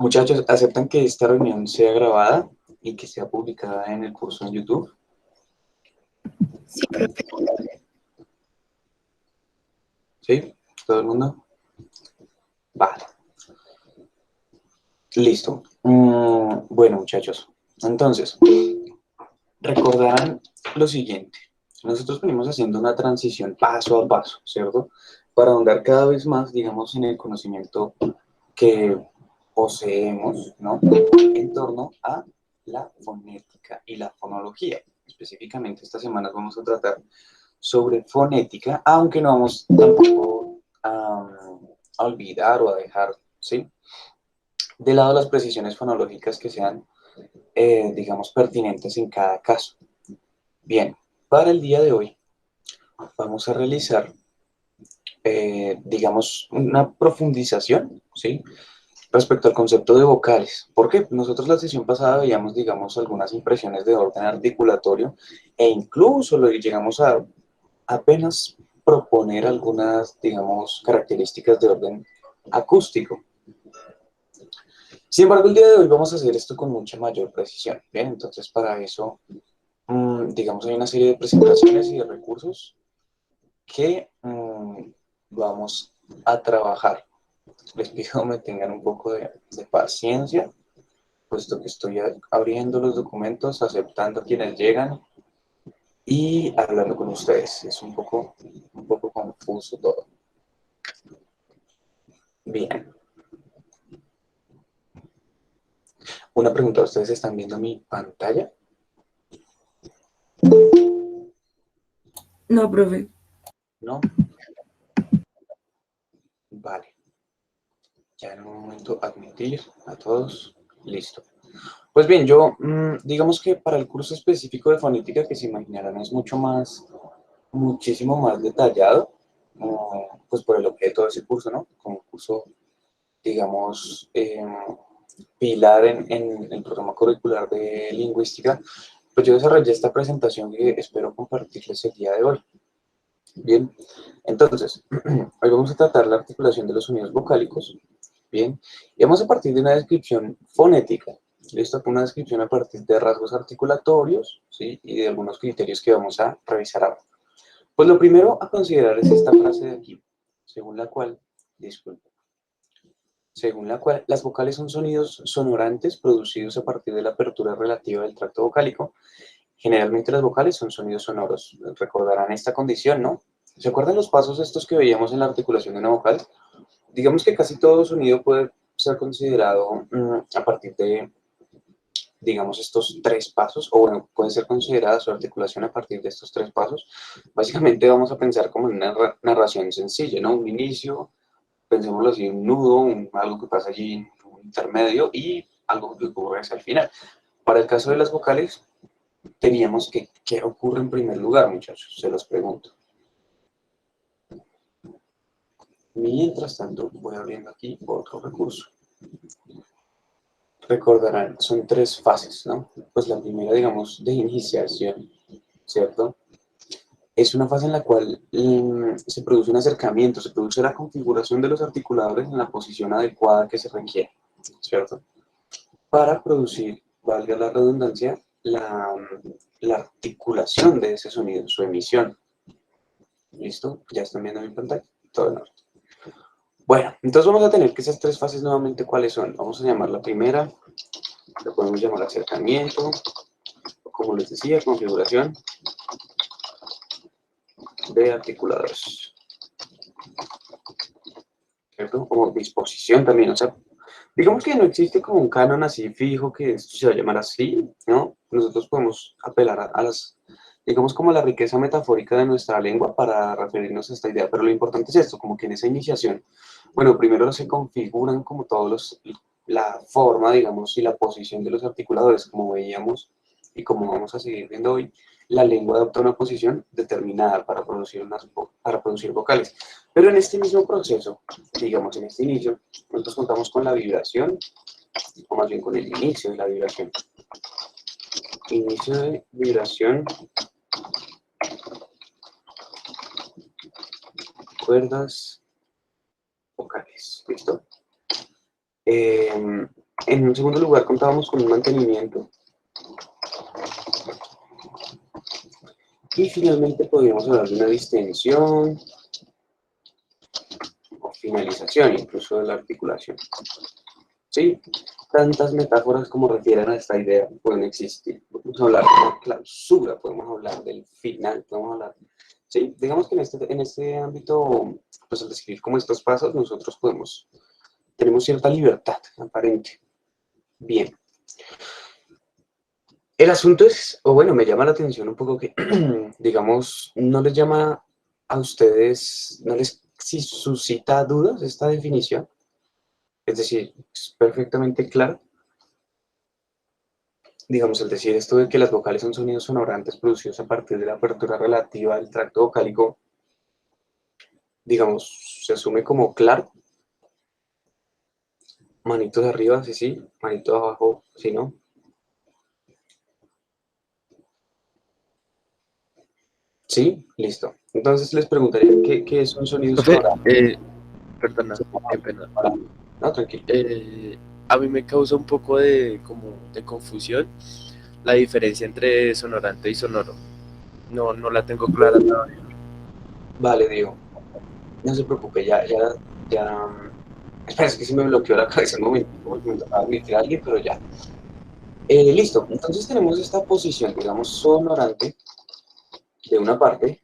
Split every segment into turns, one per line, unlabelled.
Muchachos, ¿aceptan que esta reunión sea grabada y que sea publicada en el curso en YouTube?
Sí, profe.
¿Sí? ¿Todo el mundo? Vale, listo. Bueno, muchachos, entonces, recordarán lo siguiente. Nosotros venimos haciendo una transición paso a paso, ¿cierto? Para ahondar cada vez más, digamos, en el conocimiento que poseemos, ¿no? En torno a la fonética y la fonología. Específicamente, esta semana vamos a tratar sobre fonética, aunque no vamos tampoco a olvidar o a dejar, ¿sí? De lado las precisiones fonológicas que sean, digamos, pertinentes en cada caso. Bien, para el día de hoy vamos a realizar, digamos, una profundización, ¿sí? Respecto al concepto de vocales. ¿Por qué? Nosotros la sesión pasada veíamos, digamos, algunas impresiones de orden articulatorio e incluso lo llegamos a apenas proponer algunas, digamos, características de orden acústico. Sin embargo, el día de hoy vamos a hacer esto con mucha mayor precisión. Bien, entonces para eso, digamos, hay una serie de presentaciones y de recursos que vamos a trabajar. Les pido me tengan un poco de paciencia, puesto que estoy abriendo los documentos, aceptando a quienes llegan y hablando con ustedes. Es un poco confuso todo. Bien. Una pregunta, ¿ustedes están viendo mi pantalla?
No, profe.
¿No? Vale. Ya en un momento admitir a todos. Listo. Pues bien, yo, digamos que para el curso específico de fonética que se imaginarán es mucho más, muchísimo más detallado, pues por el objeto de ese curso, ¿no? Como un curso, digamos, pilar en el programa curricular de lingüística, pues yo desarrollé esta presentación que espero compartirles el día de hoy. Bien, entonces, hoy vamos a tratar la articulación de los sonidos vocálicos, bien, y vamos a partir de una descripción fonética, listo, una descripción a partir de rasgos articulatorios, ¿sí? Y de algunos criterios que vamos a revisar ahora. Pues lo primero a considerar es esta frase de aquí, según la cual, disculpe, según la cual las vocales son sonidos sonorantes producidos a partir de la apertura relativa del tracto vocálico. Generalmente las vocales son sonidos sonoros. Recordarán esta condición, ¿no? ¿Se acuerdan los pasos estos que veíamos en la articulación de una vocal? Digamos que casi todo sonido puede ser considerado a partir de, digamos, estos tres pasos, o bueno, puede ser considerada su articulación a partir de estos tres pasos. Básicamente vamos a pensar como en una narración sencilla, ¿no? Un inicio, pensémoslo así, un nudo, algo que pasa allí, un intermedio y algo que ocurre hacia el final. Para el caso de las vocales, teníamos que, ¿qué ocurre en primer lugar, muchachos? Se los pregunto. Mientras tanto, voy abriendo aquí otro recurso. Recordarán, son tres fases, ¿no? Pues la primera, digamos, de iniciación, ¿cierto? Es una fase en la cual se produce un acercamiento, se produce la configuración de los articuladores en la posición adecuada que se requiere, ¿cierto? Para producir, valga la redundancia, la articulación de ese sonido, su emisión. ¿Listo? Ya están viendo mi pantalla. Todo en orden. Bueno, entonces vamos a tener que esas tres fases nuevamente, ¿cuáles son? Vamos a llamar la primera, lo podemos llamar acercamiento, o como les decía, configuración de articuladores, ¿cierto? Como disposición también, o sea, digamos que no existe como un canon así fijo que esto se va a llamar así, ¿no? Nosotros podemos apelar a las, digamos, como la riqueza metafórica de nuestra lengua para referirnos a esta idea, pero lo importante es esto, como que en esa iniciación, bueno, primero se configuran como todos la forma, digamos, y la posición de los articuladores, como veíamos y como vamos a seguir viendo hoy, la lengua adopta una posición determinada para producir vocales. Pero en este mismo proceso, digamos, en este inicio, nosotros contamos con la vibración, o más bien con el inicio de la vibración. Inicio de vibración, cuerdas vocales, ¿listo? En un segundo lugar, contábamos con un mantenimiento. Y finalmente podríamos hablar de una distensión o finalización, incluso de la articulación. ¿Sí? Tantas metáforas como refieran a esta idea pueden existir. Podemos hablar de la clausura, podemos hablar del final, podemos hablar... Sí, digamos que en este ámbito, pues al describir como estos pasos, nosotros tenemos cierta libertad aparente. Bien. El asunto es, o bueno, me llama la atención un poco que, digamos, no les llama a ustedes, no les si suscita dudas esta definición. Es decir, es perfectamente claro. Digamos, el decir esto de que las vocales son sonidos sonorantes producidos a partir de la apertura relativa del tracto vocálico, digamos, se asume como claro. Manitos arriba, sí, sí. Manitos abajo, sí, no. Sí, listo. Entonces les preguntaría qué es un sonido
Profe,
sonorante.
perdona, qué pena.
No, tranquilo.
A mí me causa un poco de confusión la diferencia entre sonorante y sonoro. No la tengo clara todavía.
Vale, Diego. No se preocupe, ya. Espera, es que se me bloqueó la cabeza un momento, porque me tocaba admitir a alguien, pero ya. Listo, entonces tenemos esta posición, digamos, sonorante de una parte.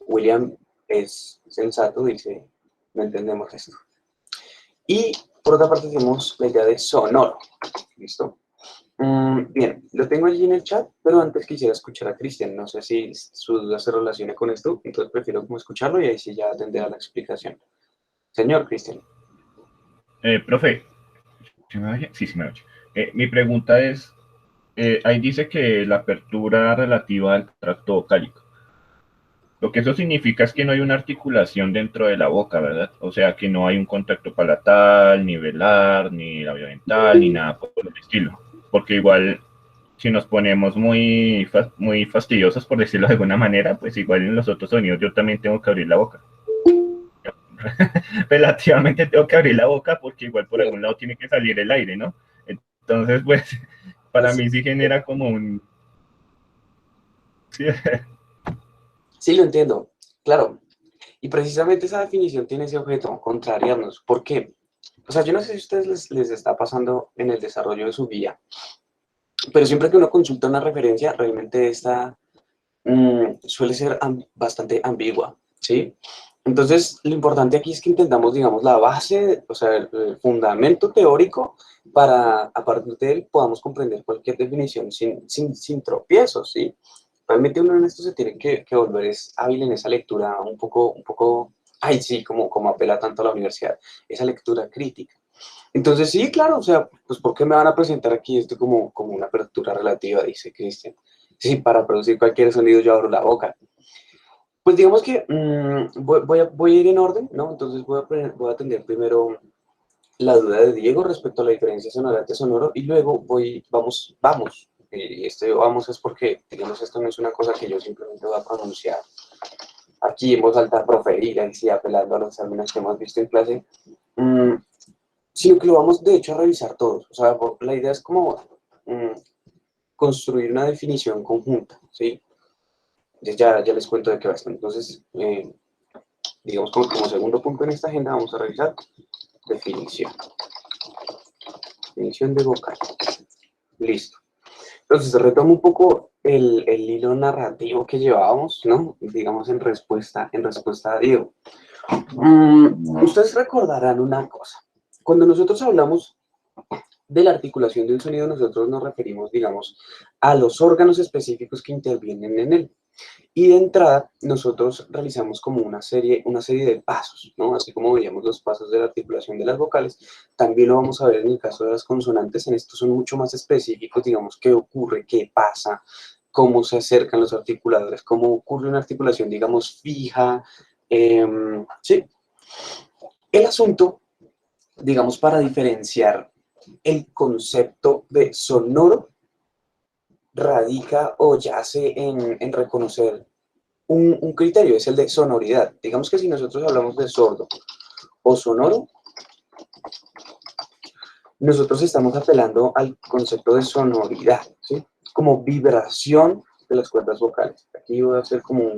William es sensato, dice, no entendemos esto. Y por otra parte tenemos la idea de sonoro, ¿listo? Bien, lo tengo allí en el chat, pero antes quisiera escuchar a Cristian. No sé si su duda se relaciona con esto, entonces prefiero como escucharlo y ahí sí ya atenderá la explicación. Señor Cristian.
Profe, ¿sí me oye? Sí, sí me oye. Mi pregunta es, ahí dice que la apertura relativa al tracto vocálico. Lo que eso significa es que no hay una articulación dentro de la boca, ¿verdad? O sea, que no hay un contacto palatal, ni velar, ni labiodental, ni nada por el estilo. Porque igual, si nos ponemos muy fastidiosos, por decirlo de alguna manera, pues igual en los otros sonidos yo también tengo que abrir la boca. Relativamente tengo que abrir la boca porque igual por algún lado tiene que salir el aire, ¿no? Entonces, pues, para mí sí genera como un... Sí,
Sí, lo entiendo, claro. Y precisamente esa definición tiene ese objeto, contrariarnos. ¿Por qué? O sea, yo no sé si a ustedes les está pasando en el desarrollo de su guía, pero siempre que uno consulta una referencia, realmente esta suele ser bastante ambigua, ¿sí? Entonces, lo importante aquí es que entendamos, digamos, la base, o sea, el fundamento teórico para, a partir de él, podamos comprender cualquier definición sin tropiezos, ¿sí? Realmente uno en esto se tiene que volver es hábil en esa lectura un poco, ay, sí, como apela tanto a la universidad, esa lectura crítica. Entonces, sí, claro, o sea, pues ¿por qué me van a presentar aquí esto como una apertura relativa? Dice Cristian. Sí, para producir cualquier sonido yo abro la boca. Pues digamos que voy a ir en orden, ¿no? Entonces voy a atender primero la duda de Diego respecto a la diferencia sonorante-sonoro y luego vamos. Y este vamos es porque, digamos, esto no es una cosa que yo simplemente voy a pronunciar aquí en voz alta, proferir, así apelando a los términos que hemos visto en clase, mm, sino que lo vamos de hecho a revisar todos. O sea, la idea es como mm, construir una definición conjunta, ¿sí? Ya les cuento de qué va esto. Entonces, digamos como segundo punto en esta agenda vamos a revisar definición. Definición de vocal. Listo. Entonces, retomo un poco el hilo narrativo que llevábamos, ¿no? Digamos en respuesta a Diego. Ustedes recordarán una cosa. Cuando nosotros hablamos de la articulación de un sonido, nosotros nos referimos, digamos, a los órganos específicos que intervienen en él. Y de entrada, nosotros realizamos como una serie de pasos, ¿no? Así como veíamos los pasos de la articulación de las vocales, también lo vamos a ver en el caso de las consonantes. En estos son mucho más específicos, digamos, qué ocurre, qué pasa, cómo se acercan los articuladores, cómo ocurre una articulación, digamos, fija. Sí. El asunto, digamos, para diferenciar el concepto de sonoro radica o yace en reconocer un criterio, es el de sonoridad. Digamos que si nosotros hablamos de sordo o sonoro, nosotros estamos apelando al concepto de sonoridad, ¿sí? Como vibración de las cuerdas vocales. Aquí voy a hacer como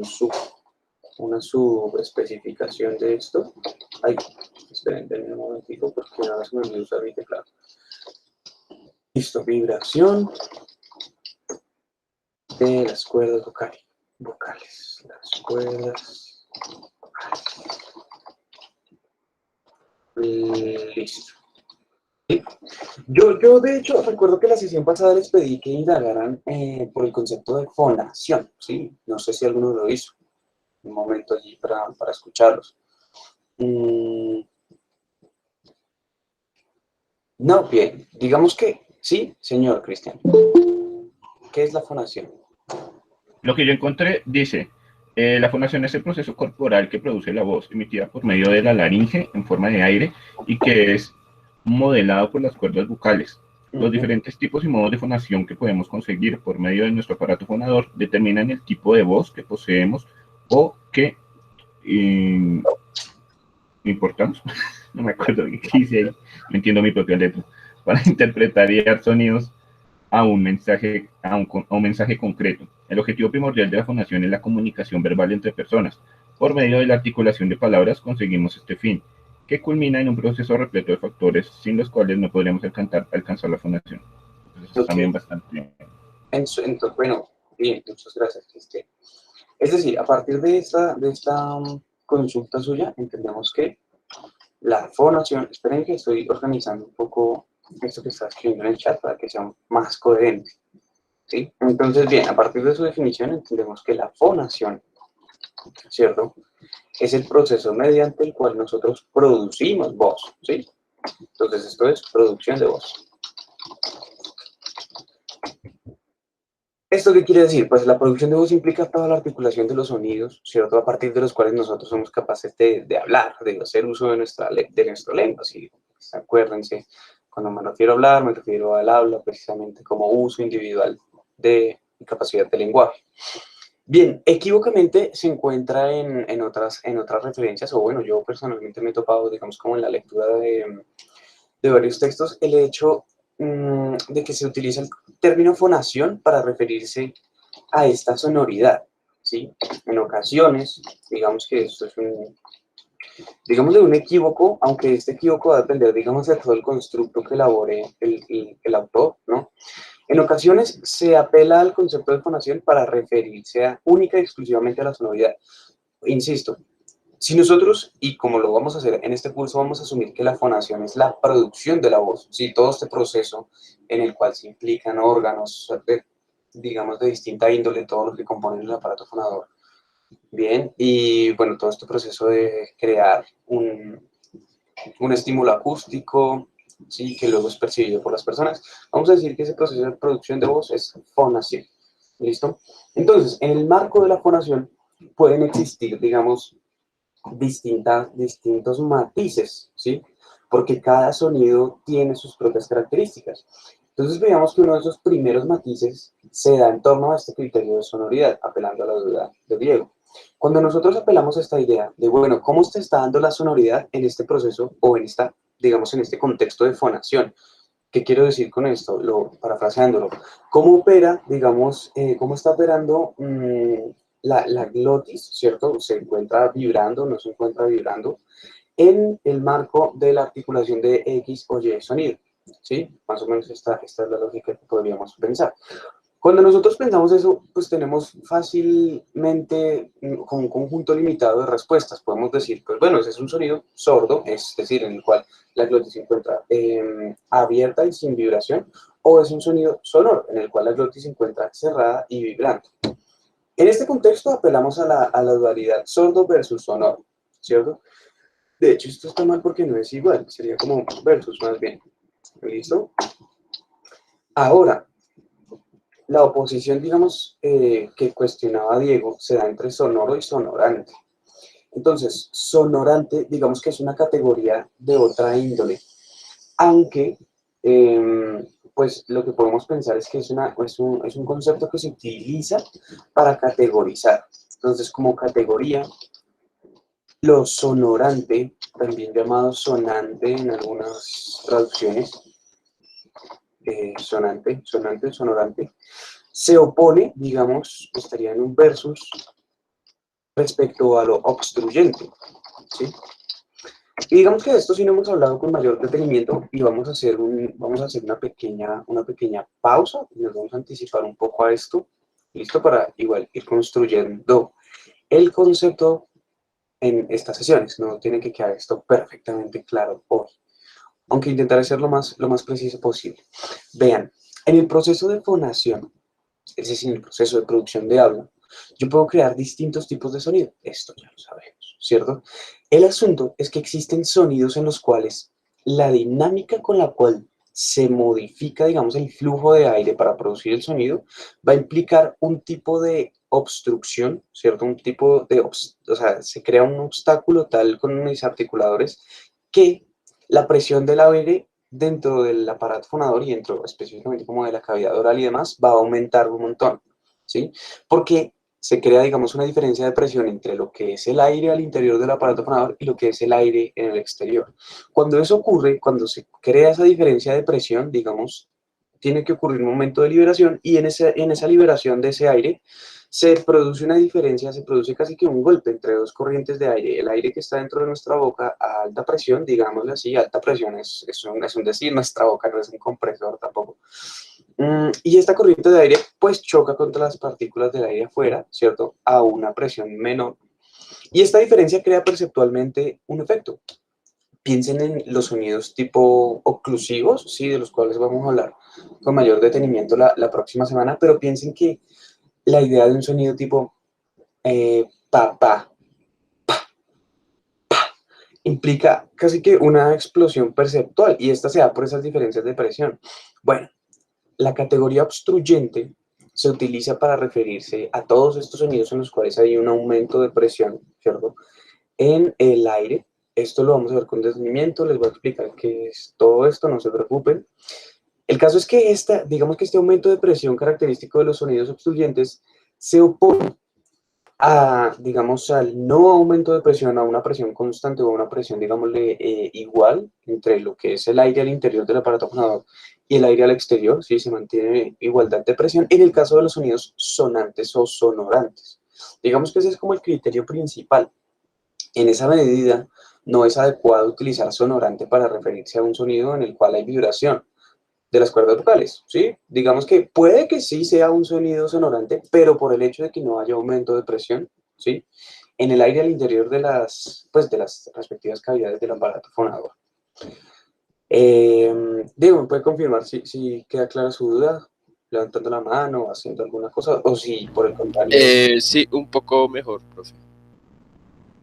una subespecificación de esto. Ay, esperen, denme un momentico porque ahora se me olvidó usar mi teclado. Listo, vibración de las cuerdas vocales. Las cuerdas vocales. Listo. ¿Sí? Yo, de hecho, recuerdo que la sesión pasada les pedí que indagaran por el concepto de fonación, ¿sí? No sé si alguno lo hizo. Un momento allí para escucharlos. No, bien, digamos que sí, señor Cristian. ¿Qué es la fonación?
Lo que yo encontré dice, la fonación es el proceso corporal que produce la voz emitida por medio de la laringe en forma de aire y que es modelado por las cuerdas vocales. Los diferentes tipos y modos de fonación que podemos conseguir por medio de nuestro aparato fonador determinan el tipo de voz que poseemos o que importamos. No me acuerdo qué hice ahí, no entiendo mi propia letra. Para interpretar y dar sonidos a un mensaje concreto. El objetivo primordial de la fonación es la comunicación verbal entre personas. Por medio de la articulación de palabras conseguimos este fin, que culmina en un proceso repleto de factores sin los cuales no podríamos alcanzar la fonación. Entonces, okay. También bastante...
Bueno, bien, muchas gracias, Cristian. Es decir, a partir de esta consulta suya, entendemos que la fonación, esperen que estoy organizando un poco esto que está escribiendo en el chat para que sea más coherente, ¿sí? Entonces, bien, a partir de su definición entendemos que la fonación, ¿cierto?, es el proceso mediante el cual nosotros producimos voz, ¿sí? Entonces, esto es producción de voz. ¿Esto qué quiere decir? Pues la producción de voz implica toda la articulación de los sonidos, ¿cierto?, a partir de los cuales nosotros somos capaces de hablar, de hacer uso de nuestra lengua, ¿sí? Pues, acuérdense, cuando me refiero a hablar, me refiero al habla precisamente como uso individual de capacidad de lenguaje. Bien, equívocamente se encuentra en otras referencias, o bueno, yo personalmente me he topado, digamos, como en la lectura de varios textos, el hecho de que se utiliza el término fonación para referirse a esta sonoridad, ¿sí? En ocasiones, digamos que esto es un equívoco, aunque este equívoco va a depender, digamos, de todo el constructo que elabore el autor, ¿no? En ocasiones se apela al concepto de fonación para referirse única y exclusivamente a la sonoridad. Insisto, si nosotros, y como lo vamos a hacer en este curso, vamos a asumir que la fonación es la producción de la voz, ¿sí? Todo este proceso en el cual se implican órganos, digamos, de distinta índole, todo lo que componen el aparato fonador. Bien, y bueno, todo este proceso de crear un estímulo acústico, ¿sí?, que luego es percibido por las personas. Vamos a decir que ese proceso de producción de voz es fonación. ¿Listo? Entonces, en el marco de la fonación pueden existir, digamos, distintos matices, ¿sí? Porque cada sonido tiene sus propias características. Entonces veamos que uno de esos primeros matices se da en torno a este criterio de sonoridad, apelando a la duda de Diego. Cuando nosotros apelamos a esta idea de, bueno, ¿cómo se está dando la sonoridad en este proceso o en digamos, en este contexto de fonación? ¿Qué quiero decir con esto? Parafraseándolo. ¿Cómo opera, digamos, cómo está operando la glotis, ¿cierto? ¿Se encuentra vibrando, no se encuentra vibrando? En el marco de la articulación de X o Y sonido, ¿sí? Más o menos esta es la lógica que podríamos pensar. Cuando nosotros pensamos eso, pues tenemos fácilmente con un conjunto limitado de respuestas. Podemos decir, pues bueno, ese es un sonido sordo, es decir, en el cual la glotis se encuentra abierta y sin vibración, o es un sonido sonoro, en el cual la glotis se encuentra cerrada y vibrante. En este contexto apelamos a la dualidad sordo versus sonoro, ¿cierto? De hecho, esto está mal porque no es igual, sería como versus más bien. ¿Listo? Ahora, la oposición, digamos, que cuestionaba Diego, se da entre sonoro y sonorante. Entonces, sonorante, digamos que es una categoría de otra índole, aunque, pues, lo que podemos pensar es que es un concepto que se utiliza para categorizar. Entonces, como categoría, lo sonorante, también llamado sonante en algunas traducciones, sonante, sonorante, se opone, digamos, estaría en un versus respecto a lo obstruyente, ¿sí? Y digamos que de esto sí no hemos hablado con mayor detenimiento y vamos a hacer, una pequeña pausa y nos vamos a anticipar un poco a esto, listo, para igual ir construyendo el concepto en estas sesiones. No tiene que quedar esto perfectamente claro hoy, aunque intentaré ser lo más preciso posible. Vean, en el proceso de fonación, es decir, en el proceso de producción de habla, yo puedo crear distintos tipos de sonido. Esto ya lo sabemos, ¿cierto? El asunto es que existen sonidos en los cuales la dinámica con la cual se modifica, digamos, el flujo de aire para producir el sonido va a implicar un tipo de obstrucción, ¿cierto? Un tipo de, o sea, se crea un obstáculo tal con mis articuladores que la presión del aire dentro del aparato fonador y dentro específicamente como de la cavidad oral y demás va a aumentar un montón, ¿sí? Porque se crea, digamos, una diferencia de presión entre lo que es el aire al interior del aparato fonador y lo que es el aire en el exterior. Cuando eso ocurre, cuando se crea esa diferencia de presión, digamos, tiene que ocurrir un momento de liberación y en esa liberación de ese aire se produce una diferencia, se produce casi que un golpe entre dos corrientes de aire. El aire que está dentro de nuestra boca a alta presión, digámoslo así, alta presión es un decir, nuestra boca no es un compresor tampoco. Y esta corriente de aire pues choca contra las partículas del aire afuera, ¿cierto? A una presión menor. Y esta diferencia crea perceptualmente un efecto. Piensen en los sonidos tipo oclusivos, ¿sí? De los cuales vamos a hablar con mayor detenimiento la próxima semana, pero piensen que la idea de un sonido tipo pa, pa, implica casi que una explosión perceptual y esta se da por esas diferencias de presión. Bueno, la categoría obstruyente se utiliza para referirse a todos estos sonidos en los cuales hay un aumento de presión, ¿cierto? En el aire. Esto lo vamos a ver con detenimiento, les voy a explicar qué es todo esto, no se preocupen. El caso es que digamos que este aumento de presión característico de los sonidos obstruyentes se opone digamos, al no aumento de presión, a una presión constante o a una presión, digámosle, igual entre lo que es el aire al interior del aparato fonador y el aire al exterior, ¿sí? Se mantiene igualdad de presión en el caso de los sonidos sonantes o sonorantes. Digamos que ese es como el criterio principal. En esa medida, no es adecuado utilizar sonorante para referirse a un sonido en el cual hay vibración de las cuerdas vocales, ¿sí? Digamos que puede que sí sea un sonido sonorante, pero por el hecho de que no haya aumento de presión, ¿sí? En el aire al interior de las respectivas cavidades del aparato fonador. Diego, ¿me puede confirmar si queda clara su duda? Levantando la mano, haciendo alguna cosa, o si por el contrario...
Sí, un poco mejor, profe.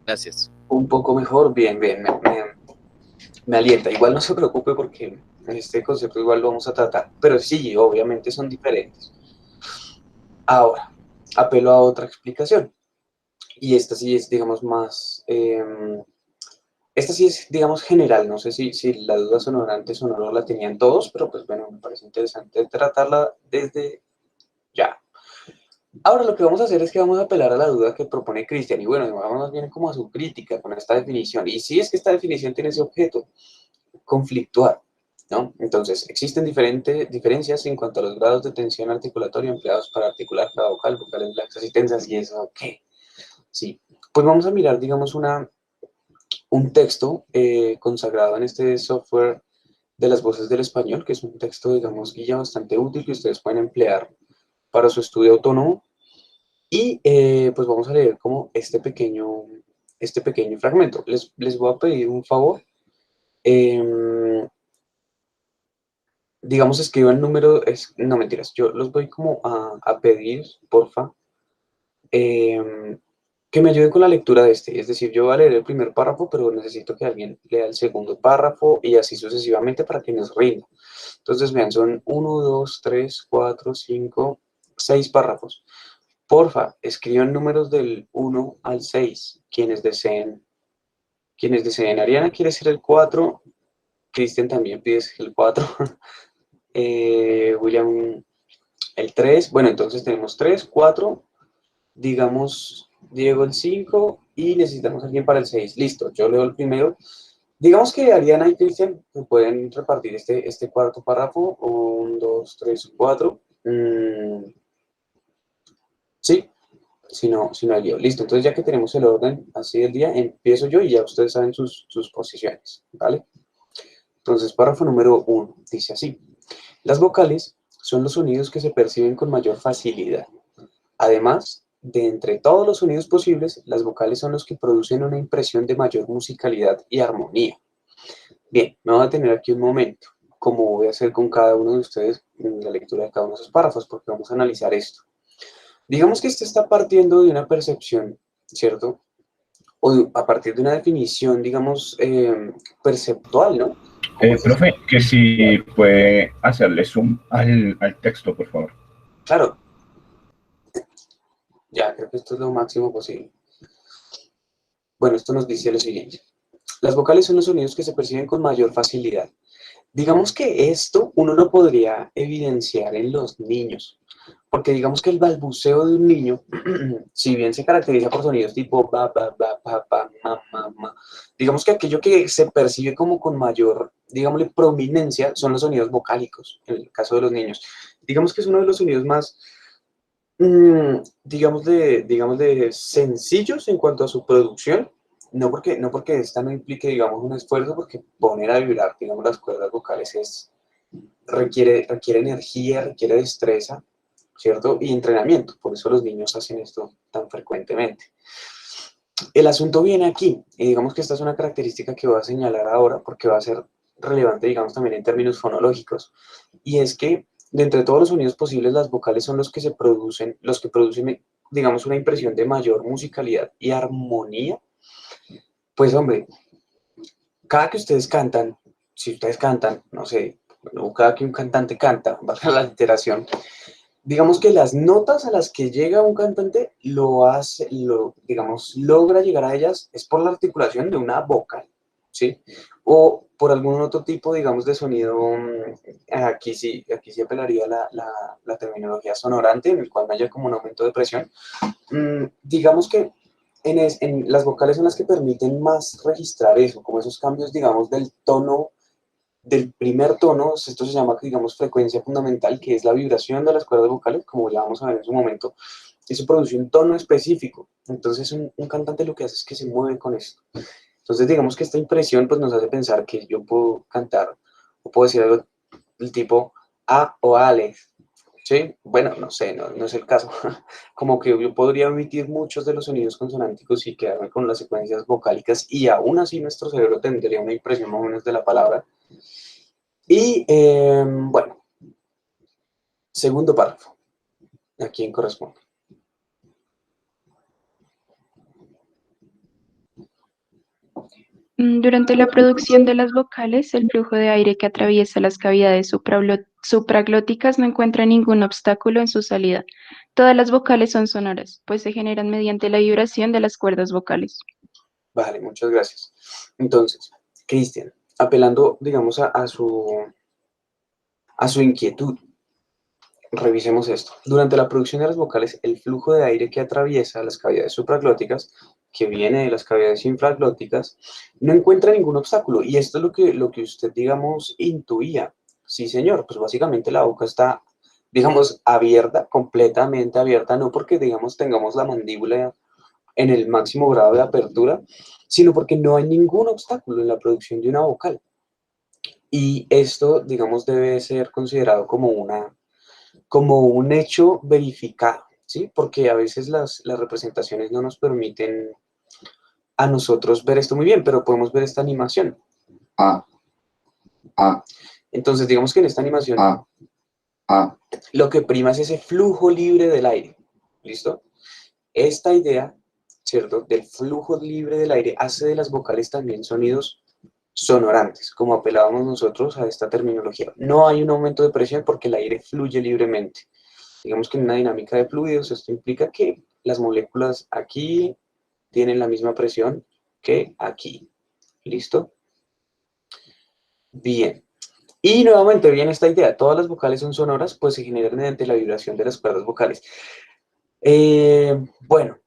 Gracias.
Un poco mejor, bien, me alienta. Igual no se preocupe porque este concepto igual lo vamos a tratar, pero sí, obviamente son diferentes. Ahora, apelo a otra explicación. Y esta sí es, digamos, esta sí es, digamos, general. No sé si la duda sonorante sonoro la tenían todos, pero pues bueno, me parece interesante tratarla desde ya. Ahora lo que vamos a hacer es que vamos a apelar a la duda que propone Cristian. Y bueno, vamos más bien como a su crítica con esta definición. Y sí es que esta definición tiene ese objeto, conflictuar, ¿no? Entonces, existen diferencias en cuanto a los grados de tensión articulatoria empleados para articular cada vocal, vocales laxas y tensas, y eso, ¿qué? Sí, pues vamos a mirar, digamos, un texto consagrado en este software de las voces del español, que es un texto, digamos, guía bastante útil que ustedes pueden emplear para su estudio autónomo, y pues vamos a leer como este pequeño fragmento. Les voy a pedir un favor. Digamos, escriban número, no mentiras, yo los voy como a pedir, porfa, que me ayuden con la lectura de este. Es decir, yo voy a leer el primer párrafo, pero necesito que alguien lea el segundo párrafo y así sucesivamente para que nos rinda. Entonces, vean, son 1, 2, 3, 4, 5, 6 párrafos. Porfa, escriban números del 1 al 6, quienes deseen. Ariana quiere ser el 4, Cristian también pide ser el 4. William el 3, bueno, entonces tenemos 3, 4, digamos Diego el 5 y necesitamos alguien para el 6. Listo, yo leo el primero Digamos que Ariana y Cristian pueden repartir este cuarto párrafo, 1, 2, 3, 4. Sí, si no hay lío. Listo, entonces ya que tenemos el orden así del día, empiezo yo y ya ustedes saben sus posiciones, ¿vale? Entonces, párrafo número 1 dice así. Las vocales son los sonidos que se perciben con mayor facilidad. Además, de entre todos los sonidos posibles, las vocales son los que producen una impresión de mayor musicalidad y armonía. Bien, me voy a detener aquí un momento, como voy a hacer con cada uno de ustedes en la lectura de cada uno de esos párrafos, porque vamos a analizar esto. Digamos que esto está partiendo de una percepción, ¿cierto? O a partir de una definición, digamos, perceptual, ¿no? Como es,
Profe, que si puede hacerle zoom al texto, por favor.
claro, ya creo que esto es lo máximo posible. Bueno, esto nos dice lo siguiente. Las vocales son los sonidos que se perciben con mayor facilidad. Digamos que esto uno lo podría evidenciar en los niños, porque digamos que el balbuceo de un niño, si bien se caracteriza por sonidos tipo ba, ba, ba, ba, ba, ma, ma, ma, digamos que aquello que se percibe como con mayor, digámosle, prominencia son los sonidos vocálicos, en el caso de los niños. Digamos que es uno de los sonidos más, digamos de sencillos en cuanto a su producción, no porque esta no implique, digamos, un esfuerzo, porque poner a vibrar, digamos, las cuerdas vocales requiere energía, requiere destreza, ¿cierto? Y entrenamiento, por eso los niños hacen esto tan frecuentemente. El asunto viene aquí, y digamos que esta es una característica que voy a señalar ahora, porque va a ser relevante, digamos, también en términos fonológicos, y es que de entre todos los sonidos posibles, las vocales son los que producen, digamos, una impresión de mayor musicalidad y armonía. Pues hombre, cada que ustedes cantan, si ustedes cantan, no sé, o cada que un cantante canta, valga la alteración, digamos que las notas a las que llega un cantante digamos, logra llegar a ellas es por la articulación de una vocal, ¿sí? O por algún otro tipo, digamos, de sonido, aquí sí apelaría la terminología sonorante, en el cual no haya como un aumento de presión. Digamos que en las vocales son las que permiten más registrar eso, como esos cambios, digamos, del tono, del primer tono, esto se llama, digamos, frecuencia fundamental, que es la vibración de las cuerdas vocales, como ya vamos a ver en su momento. Eso produce un tono específico. Entonces, un cantante lo que hace es que se mueve con esto. Entonces, digamos que esta impresión pues, nos hace pensar que yo puedo cantar o puedo decir algo del tipo A o Alex. ¿Sí? Bueno, no sé, no es el caso. Como que yo podría omitir muchos de los sonidos consonánticos y quedarme con las secuencias vocálicas y aún así nuestro cerebro tendría una impresión más o menos de la palabra. Y bueno, segundo párrafo. ¿A quién corresponde?
Durante la producción de las vocales, el flujo de aire que atraviesa las cavidades supraglóticas no encuentra ningún obstáculo en su salida. Todas las vocales son sonoras, pues se generan mediante la vibración de las cuerdas vocales.
Vale, muchas gracias. Entonces, Cristian, apelando, digamos, a su inquietud, revisemos esto. Durante la producción de las vocales, el flujo de aire que atraviesa las cavidades supraglóticas, que viene de las cavidades infraglóticas, no encuentra ningún obstáculo. Y esto es lo que usted, digamos, intuía. Sí, señor, pues básicamente la boca está, digamos, abierta, completamente abierta, no porque, digamos, tengamos la mandíbula en el máximo grado de apertura, sino porque no hay ningún obstáculo en la producción de una vocal. Y esto, digamos, debe ser considerado como un hecho verificado, ¿sí? Porque a veces las representaciones no nos permiten a nosotros ver esto muy bien, pero podemos ver esta animación. Entonces, digamos que en esta animación lo que prima es ese flujo libre del aire, ¿listo? Esta idea, ¿cierto?, del flujo libre del aire hace de las vocales también sonidos sonorantes, como apelábamos nosotros a esta terminología. No hay un aumento de presión porque el aire fluye libremente. Digamos que en una dinámica de fluidos esto implica que las moléculas aquí tienen la misma presión que aquí. ¿Listo? Bien. Y nuevamente viene esta idea, todas las vocales son sonoras, pues se generan mediante la vibración de las cuerdas vocales. Bueno,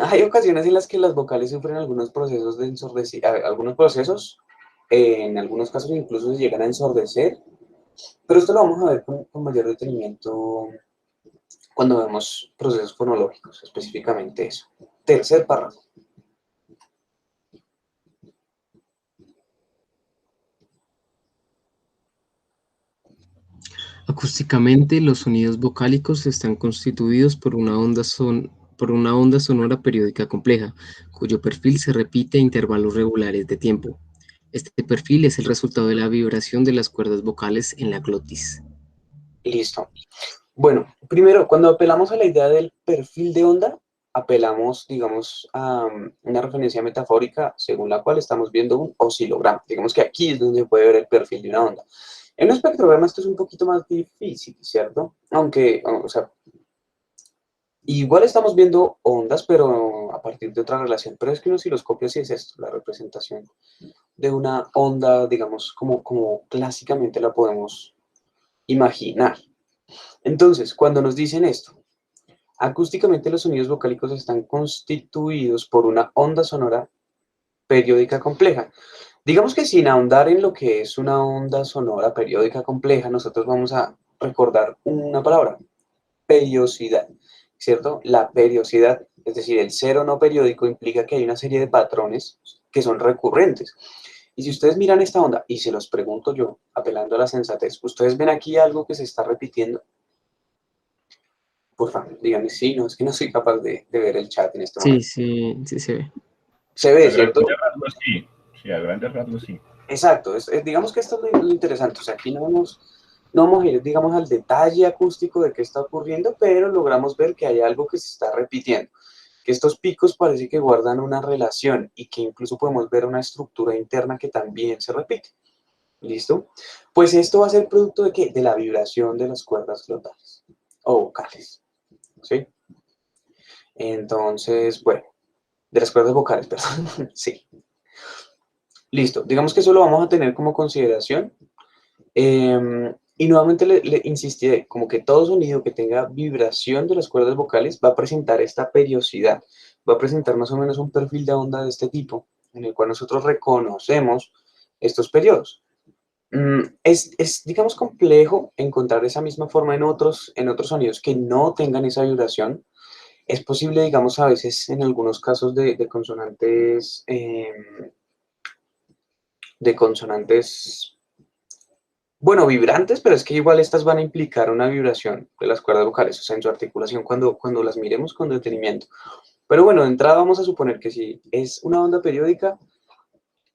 hay ocasiones en las que las vocales sufren algunos procesos de ensordecimiento, algunos procesos en algunos casos incluso se llegan a ensordecer, pero esto lo vamos a ver con mayor detenimiento cuando vemos procesos fonológicos, específicamente eso. Tercer párrafo.
Acústicamente, los sonidos vocálicos están constituidos por una onda sonora periódica compleja, cuyo perfil se repite a intervalos regulares de tiempo. Este perfil es el resultado de la vibración de las cuerdas vocales en la glotis.
Listo. Bueno, primero, cuando apelamos a la idea del perfil de onda, apelamos, digamos, a una referencia metafórica según la cual estamos viendo un oscilograma. Digamos que aquí es donde se puede ver el perfil de una onda. En un espectrograma esto es un poquito más difícil, ¿cierto? Aunque, o sea, igual estamos viendo ondas, pero a partir de otra relación. Pero es que un osciloscopio sí es esto, la representación de una onda, digamos, como clásicamente la podemos imaginar. Entonces, cuando nos dicen esto, acústicamente los sonidos vocálicos están constituidos por una onda sonora periódica compleja. Digamos que sin ahondar en lo que es una onda sonora periódica compleja, nosotros vamos a recordar una palabra, periodicidad, ¿cierto? La periodicidad, es decir, el cero no periódico implica que hay una serie de patrones que son recurrentes. Y si ustedes miran esta onda, y se los pregunto yo, apelando a la sensatez, ¿ustedes ven aquí algo que se está repitiendo? Por favor, díganme sí, no, es que no soy capaz de ver el chat en este momento.
Sí se ve.
Se ve,
A
¿cierto?
grandes rasgos sí. Sí, a grandes rasgos sí.
Exacto, digamos que esto es lo interesante, o sea, aquí no vamos a ir, digamos, al detalle acústico de qué está ocurriendo, pero logramos ver que hay algo que se está repitiendo, que estos picos parece que guardan una relación y que incluso podemos ver una estructura interna que también se repite. ¿Listo? Pues esto va a ser producto de ¿qué? De la vibración de las cuerdas glotales o vocales, ¿sí? Entonces, bueno, de las cuerdas vocales, perdón, sí. Listo, digamos que eso lo vamos a tener como consideración. Y nuevamente le insistiré, como que todo sonido que tenga vibración de las cuerdas vocales va a presentar esta periodicidad, va a presentar más o menos un perfil de onda de este tipo, en el cual nosotros reconocemos estos periodos. Digamos, complejo encontrar esa misma forma en otros sonidos que no tengan esa vibración. Es posible, digamos, a veces en algunos casos de consonantes, bueno, vibrantes, pero es que igual estas van a implicar una vibración de las cuerdas vocales, o sea, en su articulación cuando las miremos con detenimiento. Pero bueno, de entrada vamos a suponer que si es una onda periódica,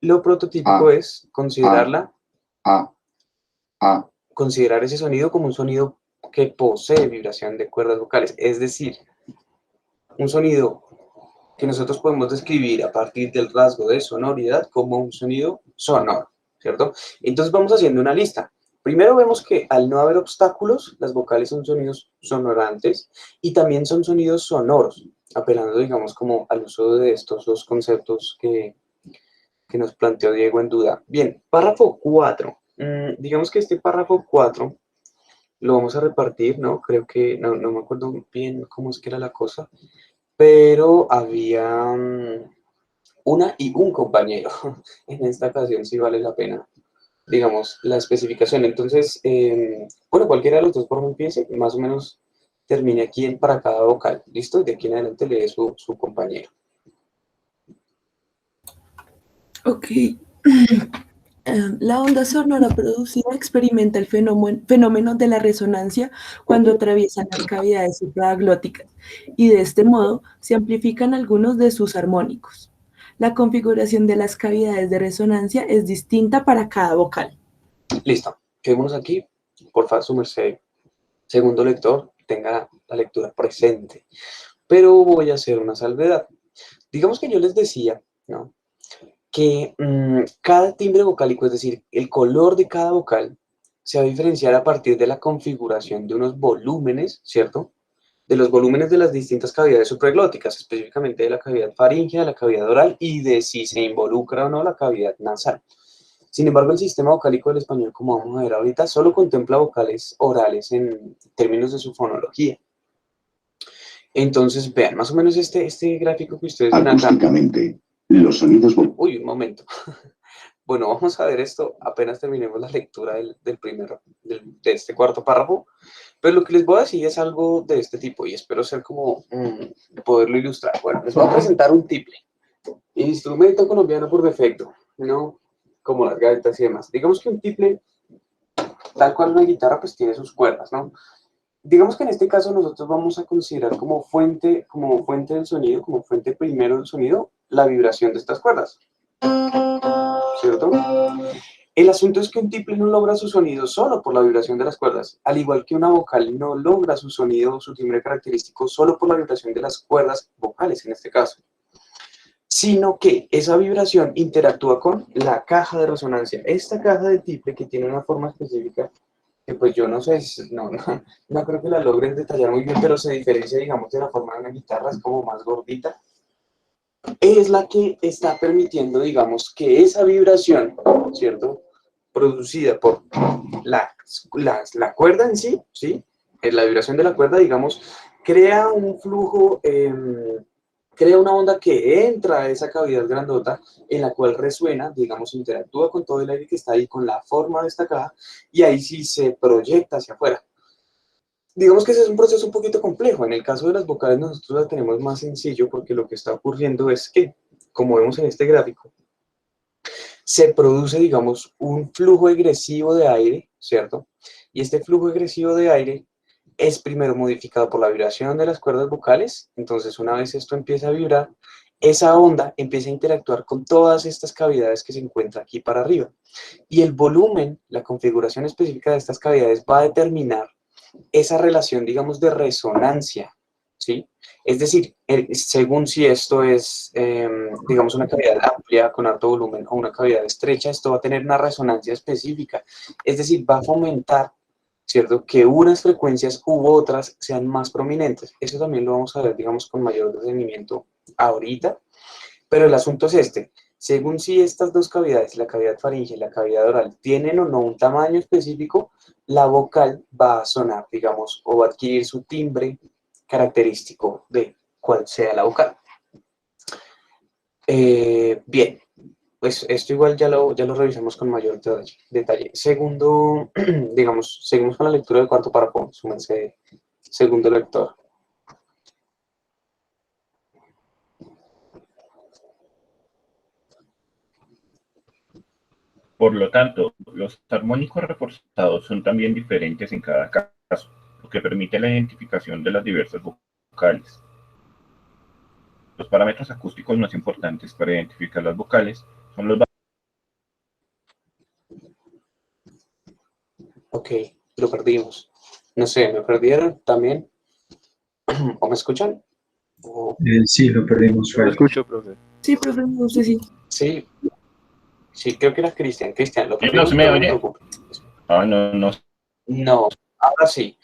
lo prototípico es considerar ese sonido como un sonido que posee vibración de cuerdas vocales, es decir, un sonido que nosotros podemos describir a partir del rasgo de sonoridad como un sonido sonoro, ¿cierto? Entonces vamos haciendo una lista. Primero vemos que al no haber obstáculos, las vocales son sonidos sonorantes y también son sonidos sonoros, apelando, digamos, como al uso de estos dos conceptos que nos planteó Diego en duda. Bien, párrafo 4. Digamos que este párrafo 4 lo vamos a repartir, ¿no? Creo que, no me acuerdo bien cómo es que era la cosa, pero había una y un compañero. En esta ocasión sí vale la pena, digamos, la especificación. Entonces, bueno, cualquiera de los dos por favor empiece, más o menos termine aquí para cada vocal. ¿Listo? De aquí en adelante lee su compañero.
Ok. La onda sonora producida experimenta el fenómeno de la resonancia cuando atraviesan las cavidades supraglóticas y de este modo se amplifican algunos de sus armónicos. La configuración de las cavidades de resonancia es distinta para cada vocal.
Listo. Quedémonos aquí. Por favor, su merced, segundo lector, tenga la lectura presente. Pero voy a hacer una salvedad. Digamos que yo les decía, ¿no?, que cada timbre vocálico, es decir, el color de cada vocal, se va a diferenciar a partir de la configuración de unos volúmenes, ¿cierto? De los volúmenes de las distintas cavidades supraglóticas, específicamente de la cavidad faríngea, de la cavidad oral y de si se involucra o no la cavidad nasal. Sin embargo, el sistema vocálico del español, como vamos a ver ahorita, solo contempla vocales orales en términos de su fonología. Entonces, vean, más o menos este gráfico que ustedes ven acá.
Acústicamente, los sonidos...
Uy, un momento. Bueno, vamos a ver esto apenas terminemos la lectura de este cuarto párrafo, pero lo que les voy a decir es algo de este tipo y espero ser como poderlo ilustrar. Bueno, les voy a presentar un tiple, instrumento colombiano por defecto, ¿no? Como las gaitas y demás. Digamos que un tiple, tal cual una guitarra, pues tiene sus cuerdas, ¿no? Digamos que en este caso nosotros vamos a considerar como fuente del sonido, como fuente primero del sonido, la vibración de estas cuerdas, ¿cierto? El asunto es que un tiple no logra su sonido solo por la vibración de las cuerdas, al igual que una vocal no logra su sonido, su timbre característico, solo por la vibración de las cuerdas vocales en este caso, sino que esa vibración interactúa con la caja de resonancia. Esta caja de tiple que tiene una forma específica, que pues yo no sé, no creo que la logren detallar muy bien, pero se diferencia, digamos, de la forma de una guitarra, es como más gordita, es la que está permitiendo, digamos, que esa vibración, ¿cierto?, producida por la cuerda en sí, ¿sí?, la vibración de la cuerda, digamos, crea un flujo, crea una onda que entra a esa cavidad grandota en la cual resuena, digamos, interactúa con todo el aire que está ahí, con la forma de esta caja, y ahí sí se proyecta hacia afuera. Digamos que ese es un proceso un poquito complejo. En el caso de las vocales nosotros la tenemos más sencillo porque lo que está ocurriendo es que, como vemos en este gráfico, se produce, digamos, un flujo egresivo de aire, ¿cierto? Y este flujo egresivo de aire es primero modificado por la vibración de las cuerdas vocales. Entonces, una vez esto empieza a vibrar, esa onda empieza a interactuar con todas estas cavidades que se encuentran aquí para arriba. Y el volumen, la configuración específica de estas cavidades va a determinar esa relación, digamos, de resonancia, ¿sí? Es decir, según si esto es, digamos, una cavidad amplia con alto volumen o una cavidad estrecha, esto va a tener una resonancia específica. Es decir, va a fomentar, ¿cierto?, que unas frecuencias u otras sean más prominentes. Eso también lo vamos a ver, digamos, con mayor detenimiento ahorita. Pero el asunto es este. Según si estas dos cavidades, la cavidad faríngea y la cavidad oral, tienen o no un tamaño específico, la vocal va a sonar, digamos, o va a adquirir su timbre característico de cuál sea la vocal. Bien, pues esto igual ya lo revisamos con mayor detalle. Segundo, digamos, seguimos con la lectura del cuarto párrafo, súmense, segundo lector.
Por lo tanto, los armónicos reforzados son también diferentes en cada caso, lo que permite la identificación de las diversas vocales. Los parámetros acústicos más importantes para identificar las vocales son los...
Ok, lo perdimos. No sé, ¿me perdieron también? ¿O me escuchan?
Sí, lo perdimos.
Yo lo escucho, profe.
Sí, profe, no sé si.
Sí, sí, creo que era Cristian. Cristian, lo
¿Sí, no
perdimos,
se me
pero no te
oye?
preocupes.
Ah, no.
No, ahora sí.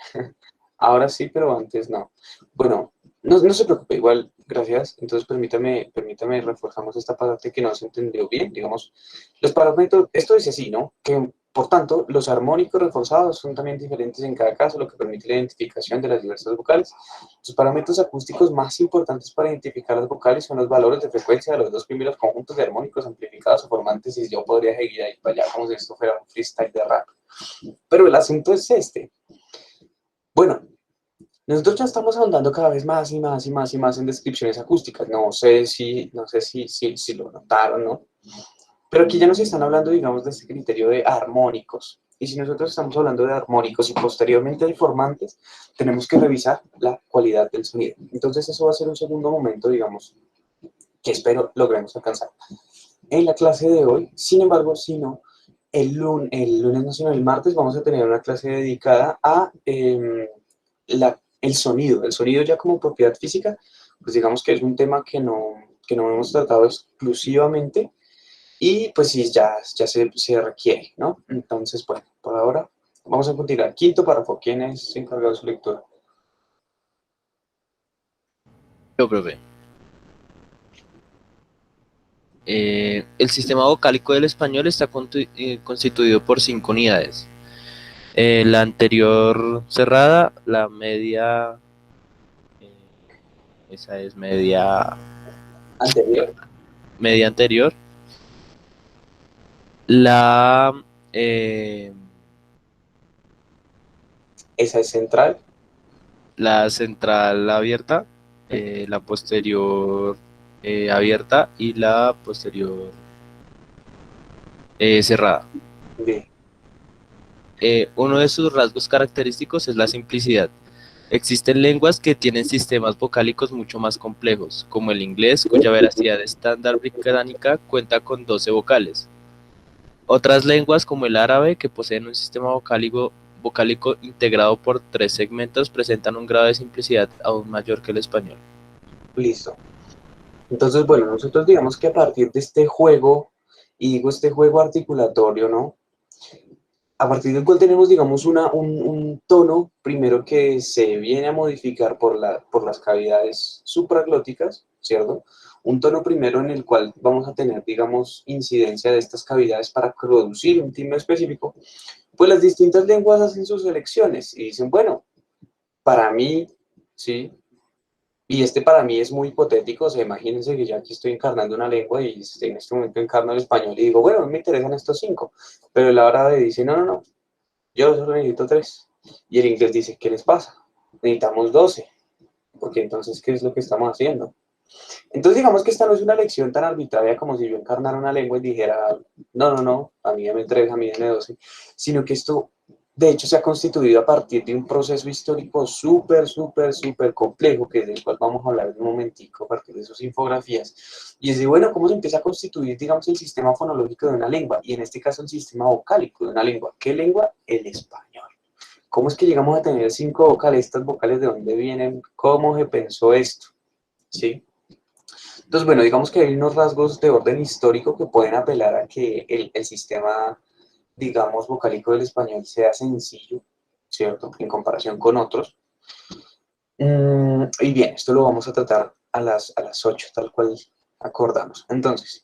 Ahora sí, pero antes no. Bueno, no se preocupe, igual, gracias. Entonces, permítame, reforzamos esta parte que no se entendió bien. Digamos, los parámetros, esto dice así, ¿no? Que, por tanto, los armónicos reforzados son también diferentes en cada caso, lo que permite la identificación de las diversas vocales. Los parámetros acústicos más importantes para identificar las vocales son los valores de frecuencia de los dos primeros conjuntos de armónicos amplificados o formantes, y yo podría seguir ahí para allá como si esto fuera un freestyle de rap. Pero el asunto es este. Bueno, nosotros ya estamos ahondando cada vez más y más y más y más en descripciones acústicas. No sé si lo notaron, ¿no? Pero aquí ya nos están hablando, digamos, de este criterio de armónicos. Y si nosotros estamos hablando de armónicos y posteriormente de formantes, tenemos que revisar la cualidad del sonido. Entonces eso va a ser un segundo momento, digamos, que espero logremos alcanzar en la clase de hoy. Sin embargo, si no, el lunes, no, sino el martes, vamos a tener una clase dedicada a el sonido ya como propiedad física. Pues digamos que es un tema que no hemos tratado exclusivamente y pues sí, ya se requiere, ¿no? Entonces, bueno, por ahora vamos a continuar. Quinto párrafo, ¿quién es encargado de su lectura?
Yo, profe. El sistema vocálico del español está constituido por 5 unidades. La anterior cerrada, la media, esa es
Anterior.
media anterior, La, eh,
Esa es central.
la central abierta, la posterior abierta y la posterior cerrada.
Bien.
Uno de sus rasgos característicos es la simplicidad. Existen lenguas que tienen sistemas vocálicos mucho más complejos, como el inglés, cuya veracidad estándar británica cuenta con 12 vocales. Otras lenguas, como el árabe, que poseen un sistema vocálico integrado por 3 segmentos, presentan un grado de simplicidad aún mayor que el español.
Listo. Entonces, bueno, nosotros digamos que a partir de este juego, y digo este juego articulatorio, ¿no? A partir del cual tenemos, digamos, un tono, primero que se viene a modificar por las cavidades supraglóticas, ¿cierto? Un tono primero en el cual vamos a tener, digamos, incidencia de estas cavidades para producir un timbre específico, pues las distintas lenguas hacen sus elecciones y dicen, bueno, para mí, ¿sí? Y este para mí es muy hipotético, o sea, imagínense que yo aquí estoy encarnando una lengua y en este momento encarno el español y digo, bueno, me interesan estos 5, pero el árabe dice, no, no, no, yo solo necesito 3. Y el inglés dice, ¿qué les pasa? Necesitamos 12, porque entonces, ¿qué es lo que estamos haciendo? Entonces, digamos que esta no es una elección tan arbitraria como si yo encarnara una lengua y dijera, no, no, no, a mí dame 3, a mí dame 12, sino que esto, de hecho, se ha constituido a partir de un proceso histórico súper, súper, súper complejo, que es del cual vamos a hablar en un momentico a partir de sus infografías. Y es de, bueno, cómo se empieza a constituir, digamos, el sistema fonológico de una lengua, y en este caso el sistema vocálico de una lengua. ¿Qué lengua? El español. ¿Cómo es que llegamos a tener 5 vocales? ¿Estas vocales de dónde vienen? ¿Cómo se pensó esto? ¿Sí? Entonces, bueno, digamos que hay unos rasgos de orden histórico que pueden apelar a que el sistema, digamos, vocálico del español sea sencillo, ¿cierto? En comparación con otros. Y bien, esto lo vamos a tratar a las 8, tal cual acordamos. Entonces,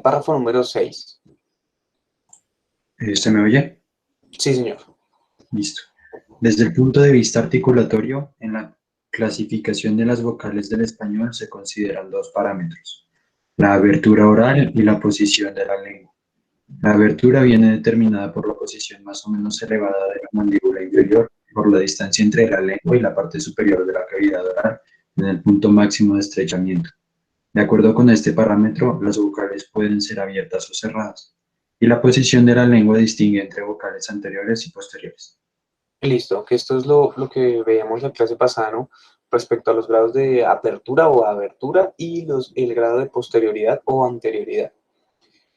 párrafo número 6.
¿Se me oye?
Sí, señor.
Listo. Desde el punto de vista articulatorio, en la clasificación de las vocales del español se consideran 2 parámetros: la abertura oral y la posición de la lengua. La abertura viene determinada por la posición más o menos elevada de la mandíbula inferior, por la distancia entre la lengua y la parte superior de la cavidad oral, en el punto máximo de estrechamiento. De acuerdo con este parámetro, las vocales pueden ser abiertas o cerradas, y la posición de la lengua distingue entre vocales anteriores y posteriores.
Listo, que esto es lo que veíamos en la clase pasada, ¿no? Respecto a los grados de apertura o abertura y el grado de posterioridad o anterioridad.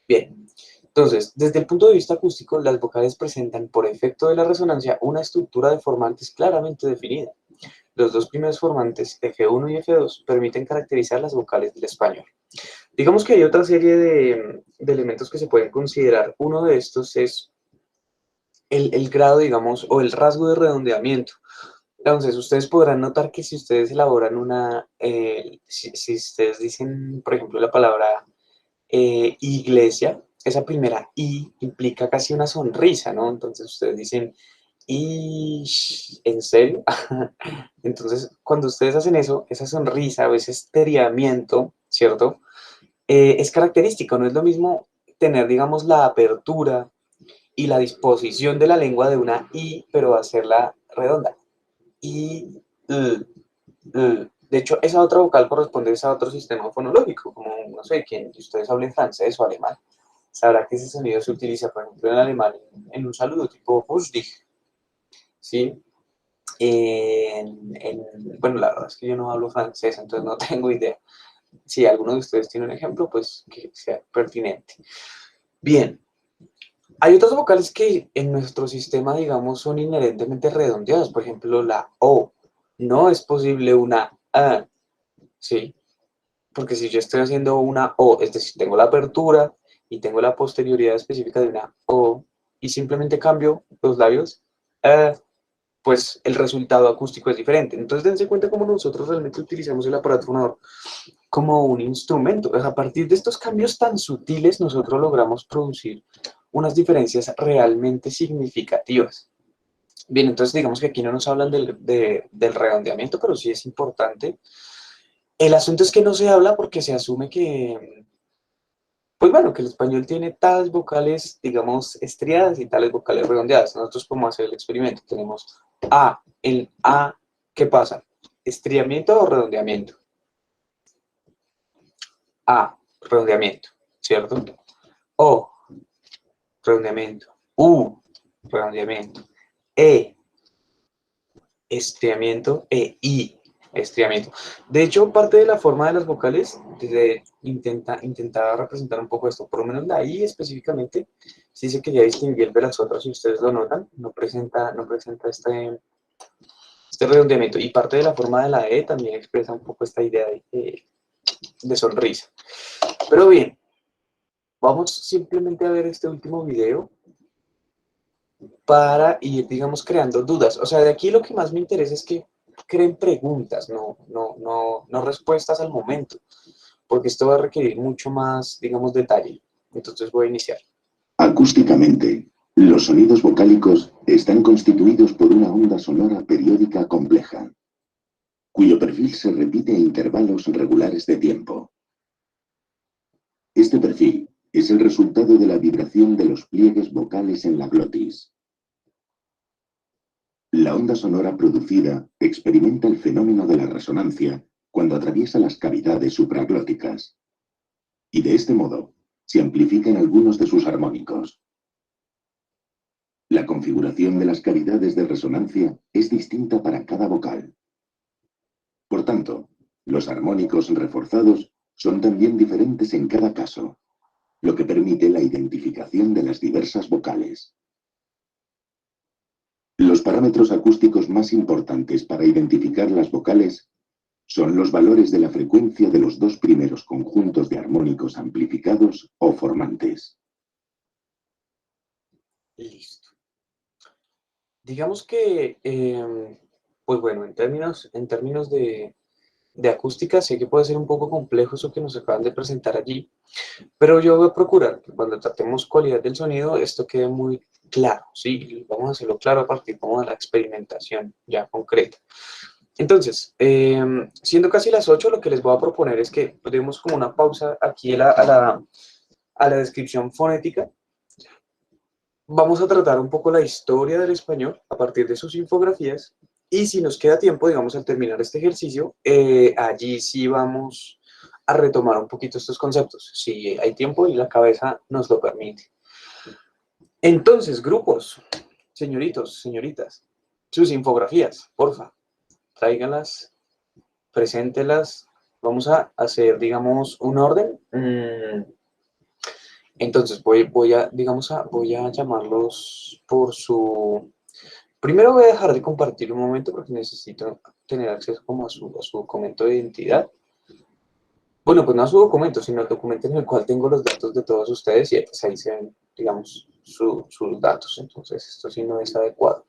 Bien, entonces, desde el punto de vista acústico, las vocales presentan, por efecto de la resonancia, una estructura de formantes claramente definida. Los 2 primeros formantes, F1 y F2, permiten caracterizar las vocales del español. Digamos que hay otra serie de elementos que se pueden considerar. Uno de estos es el grado, digamos, o el rasgo de redondeamiento. Entonces, ustedes podrán notar que si ustedes elaboran si ustedes dicen, por ejemplo, la palabra iglesia, esa primera I implica casi una sonrisa, ¿no? Entonces ustedes dicen, ¿en serio? Entonces, cuando ustedes hacen eso, esa sonrisa o ese esteriamiento, ¿cierto? Es característico, no es lo mismo tener, digamos, la apertura y la disposición de la lengua de una I, pero hacerla redonda. I, de hecho, esa otra vocal corresponde a otro sistema fonológico, como, no sé, quien ustedes hablen francés o alemán, sabrá que ese sonido se utiliza, por ejemplo, en alemán en un saludo tipo "Grüß dich", ¿sí? Bueno, la verdad es que yo no hablo francés, entonces no tengo idea. Si alguno de ustedes tiene un ejemplo, pues que sea pertinente. Bien, hay otras vocales que en nuestro sistema, digamos, son inherentemente redondeadas. Por ejemplo, la O. No es posible una A, ¿sí? Porque si yo estoy haciendo una O, es decir, tengo la apertura y tengo la posterioridad específica de una O, y simplemente cambio los labios, pues el resultado acústico es diferente. Entonces, dense cuenta cómo nosotros realmente utilizamos el aparato fonador como un instrumento. A partir de estos cambios tan sutiles, nosotros logramos producir unas diferencias realmente significativas. Bien, entonces digamos que aquí no nos hablan del redondeamiento, pero sí es importante. El asunto es que no se habla porque se asume que Pues bueno, que el español tiene tales vocales, digamos, estriadas y tales vocales redondeadas. Nosotros podemos hacer el experimento. Tenemos A. El A, ¿qué pasa? ¿Estriamiento o redondeamiento? A, redondeamiento, ¿cierto? O, redondeamiento. U, redondeamiento. E, estriamiento. E, I, estriamiento. De hecho, parte de la forma de las vocales intentaba representar un poco esto. Por lo menos la I específicamente, sí se quería distinguir de las otras, si ustedes lo notan, no presenta este redondeamiento. Y parte de la forma de la E también expresa un poco esta idea de sonrisa. Pero bien, vamos simplemente a ver este último video para ir, digamos, creando dudas. O sea, de aquí lo que más me interesa es que creen preguntas, no respuestas al momento, porque esto va a requerir mucho más, digamos, detalle. Entonces voy a iniciar.
Acústicamente, los sonidos vocálicos están constituidos por una onda sonora periódica compleja, cuyo perfil se repite a intervalos regulares de tiempo. Este perfil es el resultado de la vibración de los pliegues vocales en la glotis. La onda sonora producida experimenta el fenómeno de la resonancia cuando atraviesa las cavidades supraglóticas, y de este modo se amplifican algunos de sus armónicos. La configuración de las cavidades de resonancia es distinta para cada vocal. Por tanto, los armónicos reforzados son también diferentes en cada caso, lo que permite la identificación de las diversas vocales. Los parámetros acústicos más importantes para identificar las vocales son los valores de la frecuencia de los dos primeros conjuntos de armónicos amplificados o formantes.
Listo. Digamos que, pues bueno, en términos de acústica, sé que puede ser un poco complejo eso que nos acaban de presentar allí, pero yo voy a procurar que cuando tratemos cualidad del sonido, esto quede muy claro, ¿sí? Vamos a hacerlo claro a partir como de la experimentación ya concreta. Entonces, siendo casi las 8, lo que les voy a proponer es que demos como una pausa aquí a la descripción fonética. Vamos a tratar un poco la historia del español a partir de sus infografías y si nos queda tiempo, digamos, al terminar este ejercicio, allí sí vamos a retomar un poquito estos conceptos, si hay tiempo y la cabeza nos lo permite. Entonces, grupos, señoritos, señoritas, sus infografías, porfa, tráiganlas, preséntelas, vamos a hacer, digamos, un orden. Entonces voy a llamarlos por su... Primero voy a dejar de compartir un momento porque necesito tener acceso como a su documento de identidad. Bueno, pues no a su documento, sino al documento en el cual tengo los datos de todos ustedes y pues ahí se ven, digamos, sus datos. Entonces esto sí no es adecuado.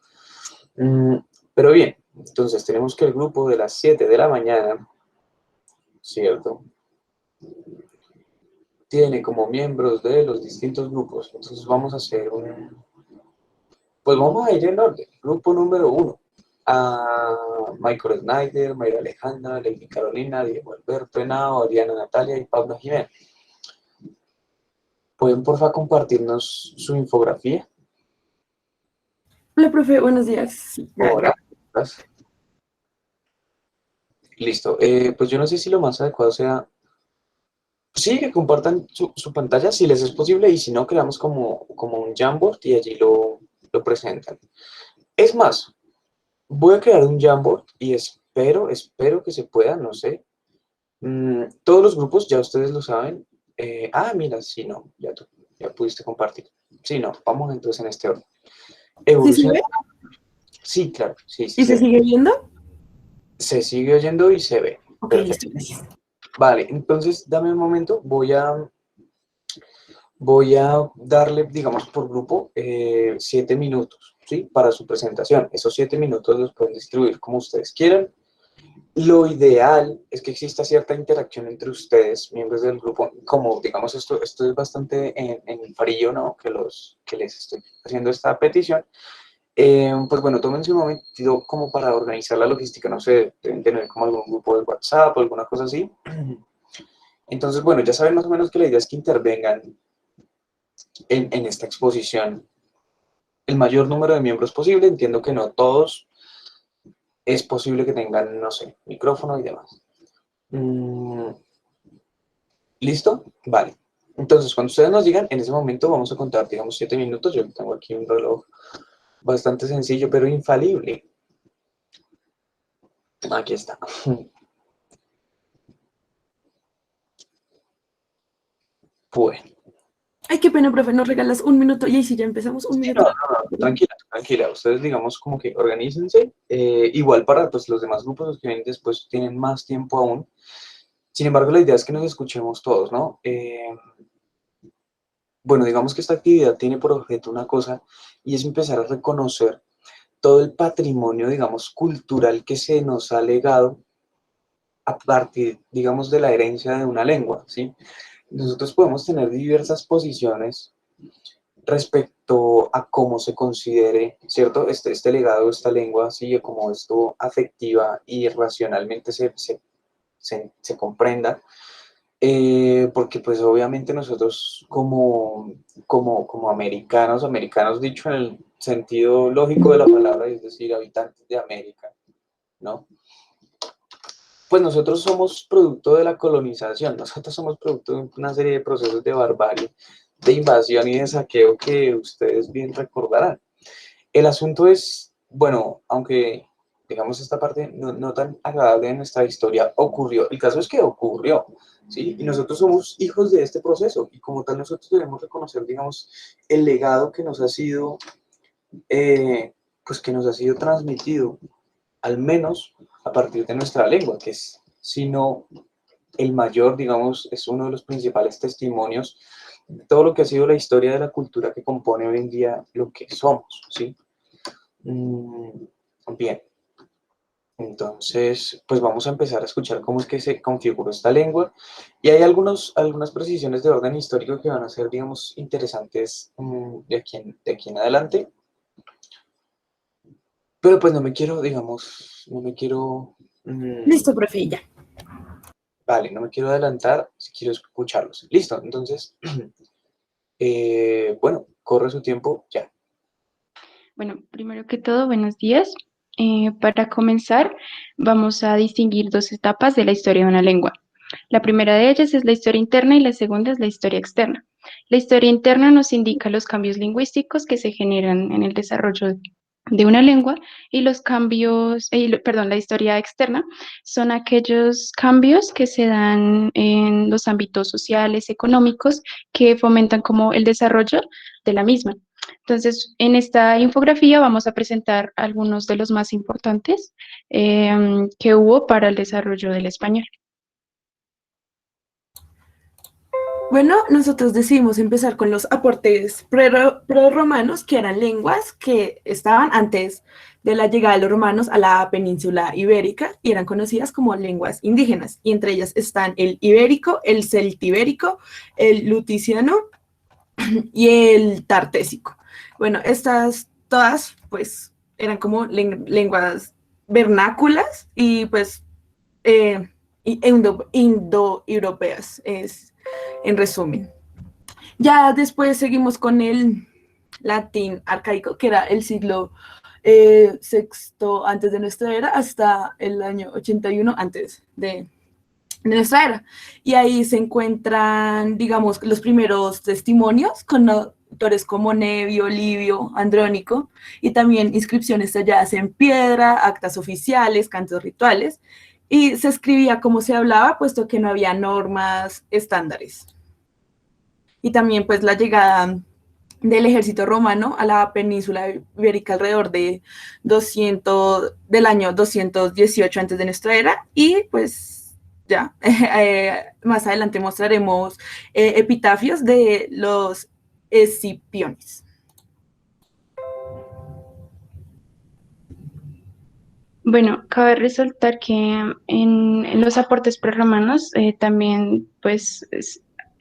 Pero bien, entonces tenemos que el grupo de las 7 de la mañana, ¿cierto?, tiene como miembros de los distintos grupos. Entonces vamos a hacer pues vamos a ir en orden. Grupo número 1. A Michael Snyder, Mayra Alejandra, Lady Carolina, Diego Alberto Henao, Adriana Natalia y Pablo Jiménez. ¿Pueden porfa compartirnos su infografía?
Hola, profe, buenos días. Sí,
Hola. Listo. Pues yo no sé si lo más adecuado sea... Sí, que compartan su pantalla si les es posible y si no, creamos como un Jamboard y allí lo presentan. Es más, voy a crear un Jamboard y espero que se pueda, no sé. Todos los grupos, ya ustedes lo saben. Mira, sí, no, ya pudiste compartir. Sí, no, vamos entonces en este orden.
¿Sí se ve?
Sí, claro, sí,
¿Y se sigue viendo?
Se sigue oyendo y se ve.
Ok,
Perfecto.
listo, gracias.
Vale, entonces dame un momento, voy a darle, digamos, por grupo 7 minutos, ¿sí? Para su presentación. Esos 7 minutos los pueden distribuir como ustedes quieran. Lo ideal es que exista cierta interacción entre ustedes, miembros del grupo, como, digamos, esto es bastante en frío, ¿no? Que les estoy haciendo esta petición. Pues bueno, tómense un momento como para organizar la logística, no sé, deben tener como algún grupo de WhatsApp o alguna cosa así. Entonces, bueno, ya saben más o menos que la idea es que intervengan en esta exposición el mayor número de miembros posible. Entiendo que no todos, es posible que tengan, no sé, micrófono y demás. ¿Listo? Vale. Entonces, cuando ustedes nos digan, en ese momento vamos a contar, digamos, 7 minutos. Yo tengo aquí un reloj bastante sencillo, pero infalible. Aquí está. Bueno.
Ay, qué pena, profe, nos regalas un minuto y ahí sí ya empezamos un
Sí,
minuto.
no, tranquila, tranquila. Ustedes, digamos, como que organícense. Igual para pues, los demás grupos, los que vienen después, tienen más tiempo aún. Sin embargo, la idea es que nos escuchemos todos, ¿no? Bueno, digamos que esta actividad tiene por objeto una cosa y es empezar a reconocer todo el patrimonio, digamos, cultural que se nos ha legado a partir, digamos, de la herencia de una lengua, ¿sí? Nosotros podemos tener diversas posiciones respecto a cómo se considere, ¿cierto? Este legado, esta lengua, ¿sí? Cómo esto afectiva y racionalmente se comprenda. Porque pues obviamente nosotros como americanos dicho en el sentido lógico de la palabra, es decir, habitantes de América, ¿no? Pues nosotros somos producto de la colonización, nosotros somos producto de una serie de procesos de barbarie, de invasión y de saqueo que ustedes bien recordarán. El asunto es, bueno, aunque digamos esta parte no tan agradable de nuestra historia ocurrió, el caso es que ocurrió, ¿sí? Y nosotros somos hijos de este proceso y como tal nosotros debemos reconocer, digamos, el legado que nos ha sido, pues que nos ha sido transmitido, al menos a partir de nuestra lengua, que es, si no el mayor, digamos, es uno de los principales testimonios de todo lo que ha sido la historia de la cultura que compone hoy en día lo que somos, ¿sí? Bien, entonces, pues vamos a empezar a escuchar cómo es que se configuró esta lengua y hay algunas precisiones de orden histórico que van a ser, digamos, interesantes de aquí en adelante, pero pues no me quiero, digamos, no me quiero,
Listo, profe, ya.
vale, no me quiero adelantar, si quiero escucharlos. Listo, entonces, bueno, corre su tiempo ya.
Bueno, primero que todo, buenos días. Para comenzar, vamos a distinguir dos etapas de la historia de una lengua. La primera de ellas es la historia interna y la segunda es la historia externa. La historia interna nos indica los cambios lingüísticos que se generan en el desarrollo de una lengua y los cambios, perdón, la historia externa son aquellos cambios que se dan en los ámbitos sociales, económicos, que fomentan como el desarrollo de la misma. Entonces, en esta infografía vamos a presentar algunos de los más importantes que hubo para el desarrollo del español.
Bueno, nosotros decidimos empezar con los aportes prerromanos, que eran lenguas que estaban antes de la llegada de los romanos a la península ibérica y eran conocidas como lenguas indígenas. Y entre ellas están el ibérico, el celtibérico, el luticiano y el tartésico. Bueno, estas todas pues eran como lenguas vernáculas y pues indoeuropeas, es en resumen. Ya después seguimos con el latín arcaico, que era el siglo sexto antes de nuestra era hasta el año 81 antes de nuestra era. Y ahí se encuentran, digamos, los primeros testimonios con autores como Nevio, Livio, Andrónico, y también inscripciones talladas en piedra, actas oficiales, cantos rituales, y se escribía como se hablaba, puesto que no había normas estándares. Y también pues la llegada del ejército romano a la península ibérica alrededor de del año 218 antes de nuestra era, y pues ya, más adelante mostraremos epitafios de los escipiones.
Bueno, cabe resaltar que en los aportes prerromanos también pues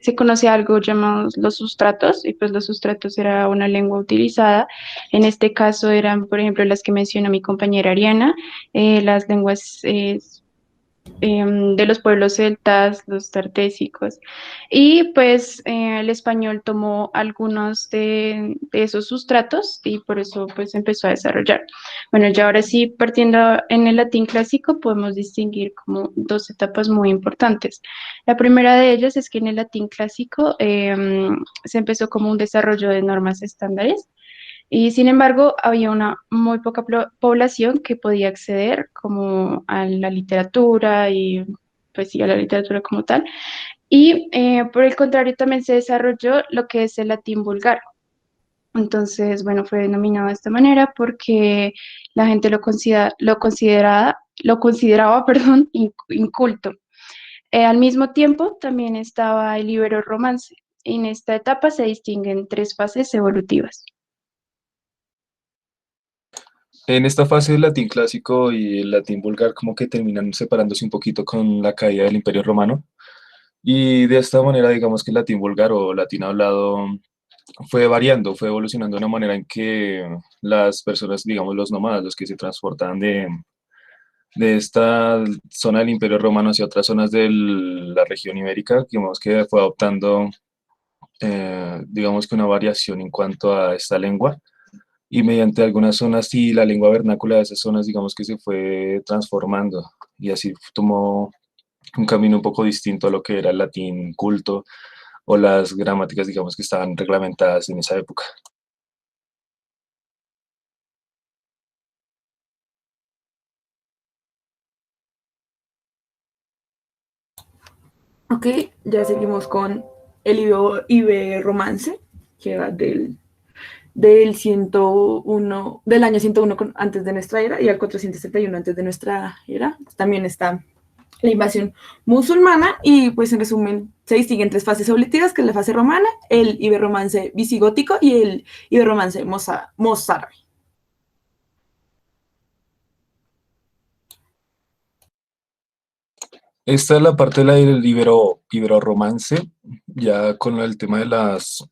se conoce algo llamado los sustratos y pues los sustratos era una lengua utilizada. En este caso eran, por ejemplo, las que mencionó mi compañera Ariana, las lenguas de los pueblos celtas, los tartésicos, y pues el español tomó algunos de esos sustratos y por eso pues empezó a desarrollar. Bueno, ya ahora sí, partiendo en el latín clásico, podemos distinguir como dos etapas muy importantes. La primera de ellas es que en el latín clásico se empezó como un desarrollo de normas estándares y sin embargo, había una muy poca población que podía acceder como a la literatura y pues sí, a la literatura como tal. Y por el contrario, también se desarrolló lo que es el latín vulgar. Entonces, bueno, fue denominado de esta manera porque la gente lo consideraba, perdón, inculto. Al mismo tiempo, también estaba el ibero-romance. En esta etapa se distinguen tres fases evolutivas.
En esta fase del latín clásico y el latín vulgar como que terminan separándose un poquito con la caída del Imperio Romano. Y de esta manera, digamos que el latín vulgar o latín hablado fue variando, fue evolucionando de una manera en que las personas, digamos los nómadas, los que se transportaban de esta zona del Imperio Romano hacia otras zonas de la región ibérica, digamos que fue adoptando, digamos que una variación en cuanto a esta lengua y mediante algunas zonas y la lengua vernácula de esas zonas, digamos que se fue transformando y así tomó un camino un poco distinto a lo que era el latín culto o las gramáticas, digamos, que estaban reglamentadas en esa época.
Ok, ya seguimos con el romance, que va del 101, del año 101 antes de nuestra era y al 471 antes de nuestra era. También está la invasión musulmana y pues en resumen se distinguen tres fases evolutivas, que es la fase romana, el iberromance visigótico y el iberromance mozárabe.
Esta es la parte de la del ibero-romance, ya con el tema de las,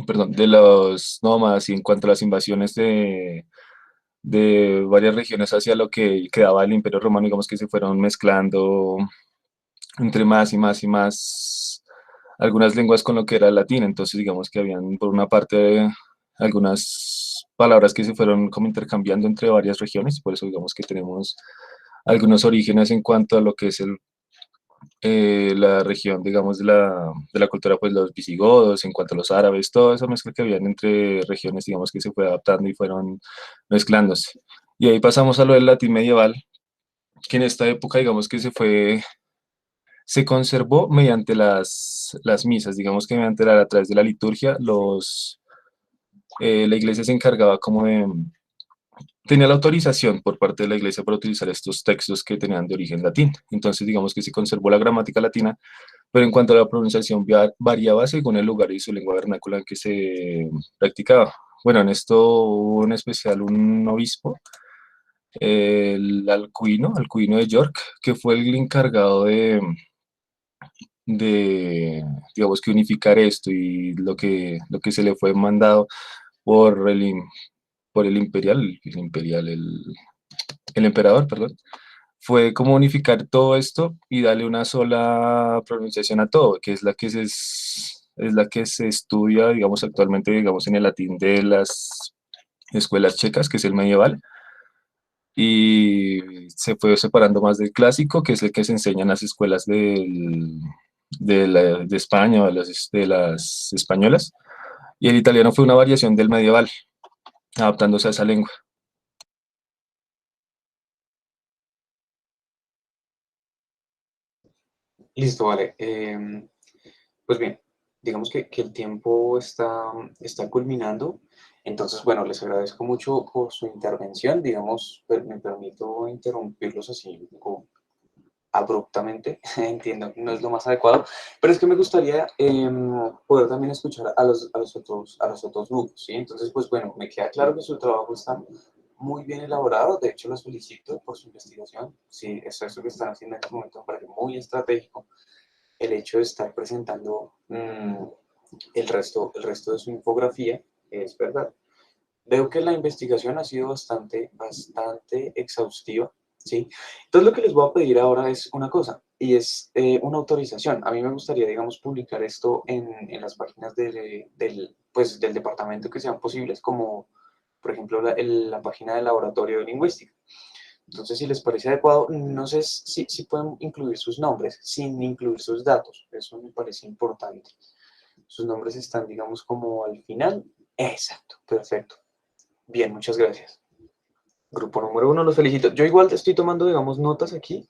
perdón, de los nómadas y en cuanto a las invasiones de varias regiones hacia lo que quedaba el Imperio Romano, digamos que se fueron mezclando entre más y más y más algunas lenguas con lo que era el latín, entonces digamos que habían por una parte algunas palabras que se fueron como intercambiando entre varias regiones, por eso digamos que tenemos algunos orígenes en cuanto a lo que es la región, digamos, de la cultura, pues los visigodos, en cuanto a los árabes, toda esa mezcla que habían entre regiones, digamos, que se fue adaptando y fueron mezclándose. Y ahí pasamos a lo del latín medieval, que en esta época, digamos, que se conservó mediante las misas, digamos que mediante a través de la liturgia, la iglesia se encargaba como tenía la autorización por parte de la iglesia para utilizar estos textos que tenían de origen latín. Entonces, digamos que se conservó la gramática latina, pero en cuanto a la pronunciación variaba según el lugar y su lengua vernácula en que se practicaba. Bueno, en esto hubo en especial un obispo, el Alcuino de York, que fue el encargado digamos que unificar esto y lo que se le fue mandado por por el emperador, perdón, fue como unificar todo esto y darle una sola pronunciación a todo, que es la que se estudia, digamos, actualmente, digamos, en el latín de las escuelas checas, que es el medieval, y se fue separando más del clásico, que es el que se enseña en las escuelas de España, de las españolas, y el italiano fue una variación del medieval, adaptándose a esa lengua.
Listo, vale. Pues bien, digamos que el tiempo está culminando. Entonces, bueno, les agradezco mucho por su intervención. Digamos, me permito interrumpirlos así un poco abruptamente. Entiendo que no es lo más adecuado, pero es que me gustaría poder también escuchar a los otros grupos, ¿sí? Entonces, pues bueno, me queda claro que su trabajo está muy bien elaborado. De hecho, los felicito por su investigación. Sí, eso que están haciendo en este momento me parece muy estratégico, el hecho de estar presentando el resto de su infografía, es verdad. Veo que la investigación ha sido bastante exhaustiva, ¿sí? Entonces lo que les voy a pedir ahora es una cosa, y es una autorización. A mí me gustaría, digamos, publicar esto en las páginas pues, del departamento que sean posibles, como por ejemplo la página del laboratorio de lingüística. Entonces, si les parece adecuado, no sé si pueden incluir sus nombres sin incluir sus datos. Eso me parece importante. Sus nombres están, digamos, como al final. Exacto, perfecto. Bien, muchas gracias. Grupo número 1, los felicito. Yo igual estoy tomando, digamos, notas aquí,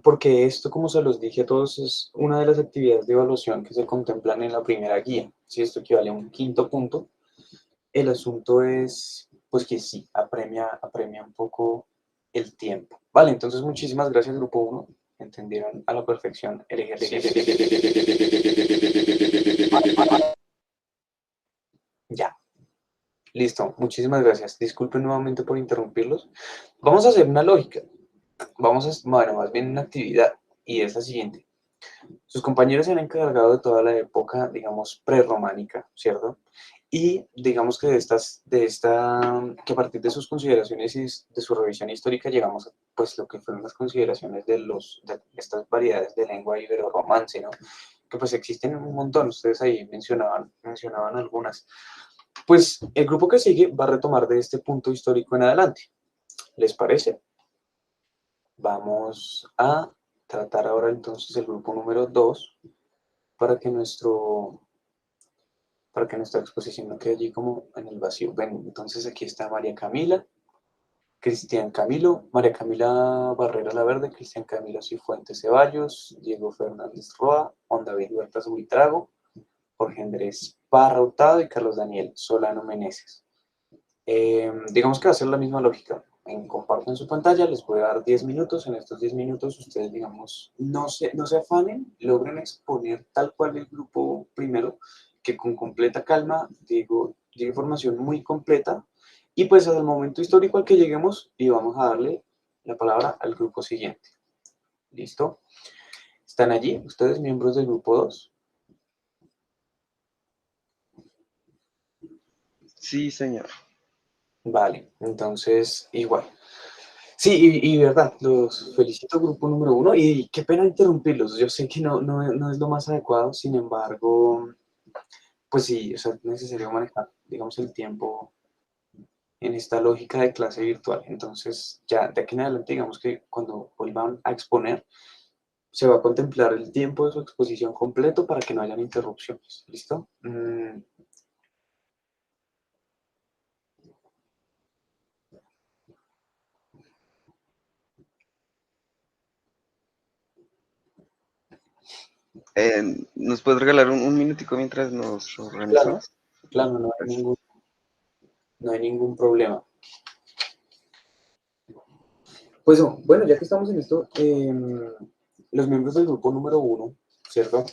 porque esto, como se los dije a todos, es una de las actividades de evaluación que se contemplan en la primera guía. Si esto equivale a un quinto punto, el asunto es, pues que sí, apremia un poco el tiempo. Vale, entonces muchísimas gracias, Grupo 1. Entendieron a la perfección el ejercicio. Ya, listo. Muchísimas gracias. Disculpen nuevamente por interrumpirlos. Vamos a hacer una lógica. Bueno, más bien una actividad, y es la siguiente. Sus compañeros se han encargado de toda la época, digamos, prerrománica, ¿cierto? Y digamos que que a partir de sus consideraciones y de su revisión histórica llegamos a, pues, lo que fueron las consideraciones de estas variedades de lengua ibero-romance, ¿no? Que pues existen un montón, ustedes ahí mencionaban algunas. Pues el grupo que sigue va a retomar de este punto histórico en adelante. ¿Les parece? Vamos a tratar ahora entonces el grupo número 2 para que nuestra exposición no quede allí como en el vacío. Ven, entonces aquí está María Camila, Cristian Camilo, María Camila Barrera La Verde, Cristian Camilo Cifuentes Ceballos, Diego Fernández Roa, Juan David Huertas Buitrago, Jorge Andrés Parra Hurtado y Carlos Daniel Solano Meneses. Digamos que va a ser la misma lógica. Comparten su pantalla, les voy a dar 10 minutos. En estos 10 minutos ustedes, digamos, no se afanen, logren exponer tal cual el grupo primero, que con completa calma, digo, llegue información muy completa, y pues al momento histórico al que lleguemos, y vamos a darle la palabra al grupo siguiente. ¿Listo? ¿Están allí ustedes, miembros del grupo 2?
Sí, señor.
Vale, entonces igual. Sí, y verdad, los felicito, grupo número 1, y qué pena interrumpirlos. Yo sé que no es lo más adecuado, sin embargo, pues sí, o sea, es necesario manejar, digamos, el tiempo en esta lógica de clase virtual. Entonces, ya de aquí en adelante, digamos que cuando vuelvan a exponer, se va a contemplar el tiempo de su exposición completo para que no hayan interrupciones. ¿Listo?
¿Nos puedes regalar un minutico mientras nos
Claro,
organizamos?
claro, no hay ningún problema. Pues bueno, ya que estamos en esto, los miembros del grupo número 1, ¿cierto?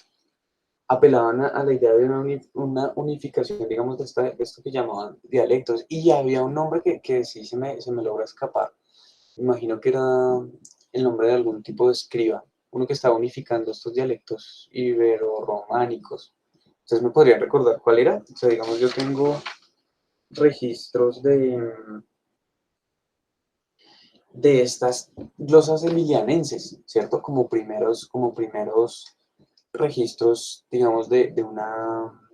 Apelaban a la idea de una unificación, digamos, de esto que llamaban dialectos, y había un nombre que sí se me logra escapar. Imagino que era el nombre de algún tipo de escriba, uno que estaba unificando estos dialectos ibero-románicos. Entonces, ¿me podrían recordar cuál era? O sea, digamos, yo tengo registros de estas glosas emilianenses, ¿cierto? Como primeros registros, digamos, de una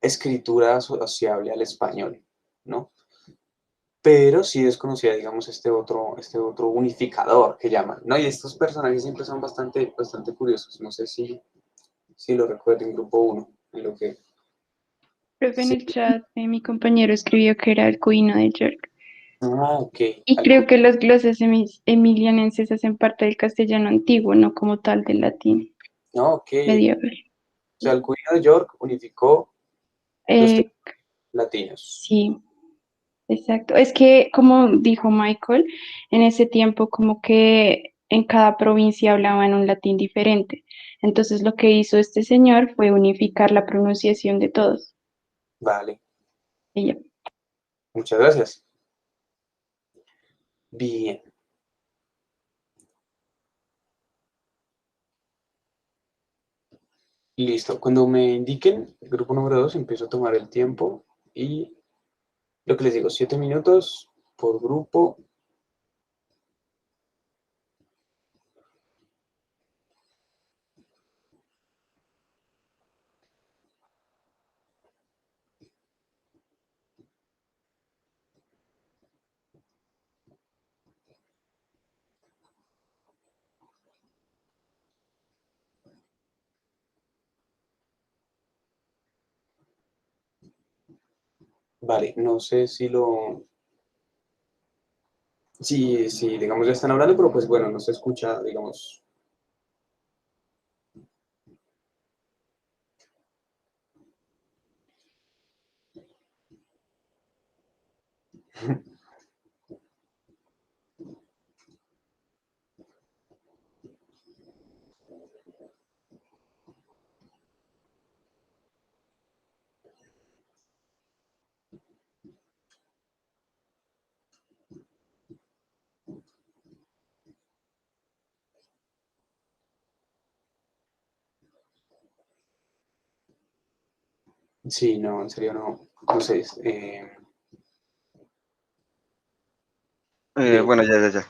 escritura asociable al español, ¿no? Pero sí desconocía, digamos, este otro unificador que llaman, ¿no? Y estos personajes siempre son bastante curiosos. No sé si lo recuerden, grupo 1, en lo que...
Profe, en
Sí.
el chat, mi compañero escribió que era el cuino de York.
Ah, ok.
Y creo que los glosas emilianenses hacen parte del castellano antiguo, no como tal del latín
No, ok.
medieval.
O sea, el cuino de York unificó los
Eh,
textos latinos.
sí, exacto. Es que, como dijo Michael, en ese tiempo como que en cada provincia hablaban un latín diferente. Entonces lo que hizo este señor fue unificar la pronunciación de todos.
Vale,
Y ya.
muchas gracias. Bien. Listo. Cuando me indiquen el grupo número 2, empiezo a tomar el tiempo y lo que les digo, 7 minutos por grupo. Vale, no sé si digamos, ya están hablando, pero pues bueno, no se escucha, digamos. Sí, no, en serio no, no sé. Bien,
Bueno, ya.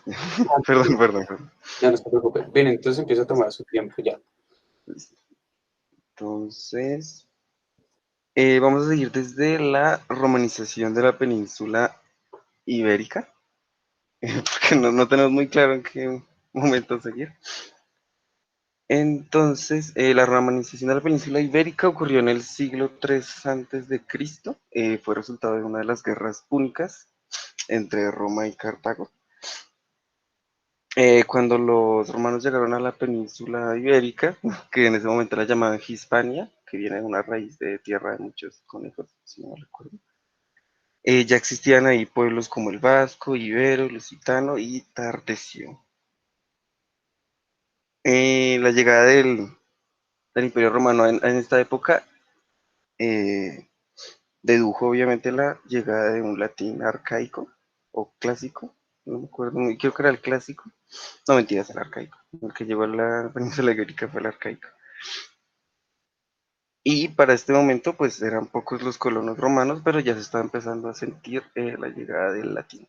Perdón.
ya no se preocupe. Bien, entonces empieza a tomar su tiempo ya.
Entonces, vamos a seguir desde la romanización de la península ibérica, porque no tenemos muy claro en qué momento seguir. Entonces, la romanización de la península ibérica ocurrió en el siglo III antes de Cristo. Fue resultado de una de las guerras púnicas entre Roma y Cartago. Cuando los romanos llegaron a la península ibérica, que en ese momento la llamaban Hispania, que viene de una raíz de tierra de muchos conejos, si no me recuerdo, ya existían ahí pueblos como el vasco, ibero, lusitano y tartesio. La llegada del Imperio Romano en esta época eh, dedujo obviamente la llegada de un latín arcaico o clásico, no me acuerdo, creo que era el clásico, no mentiras, el arcaico, el que llegó a la península ibérica fue el arcaico. Y para este momento pues eran pocos los colonos romanos, pero ya se estaba empezando a sentir la llegada del latín.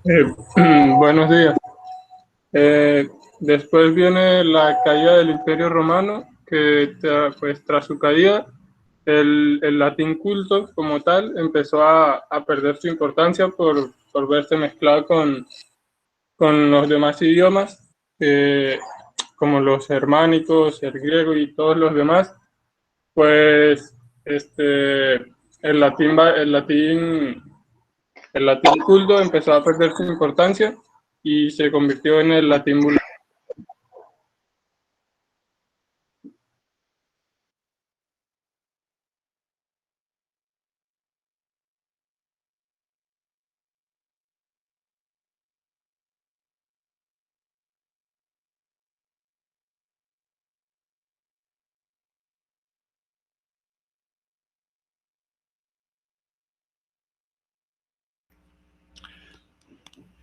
Eh, Buenos días. Después viene la caída del Imperio Romano, que pues tras su caída, el latín culto como tal empezó a perder su importancia por verse mezclado con los demás idiomas, como los germánicos, el griego y todos los demás. Pues el latín, el latín culto empezó a perder su importancia y se convirtió en el latín vulgar.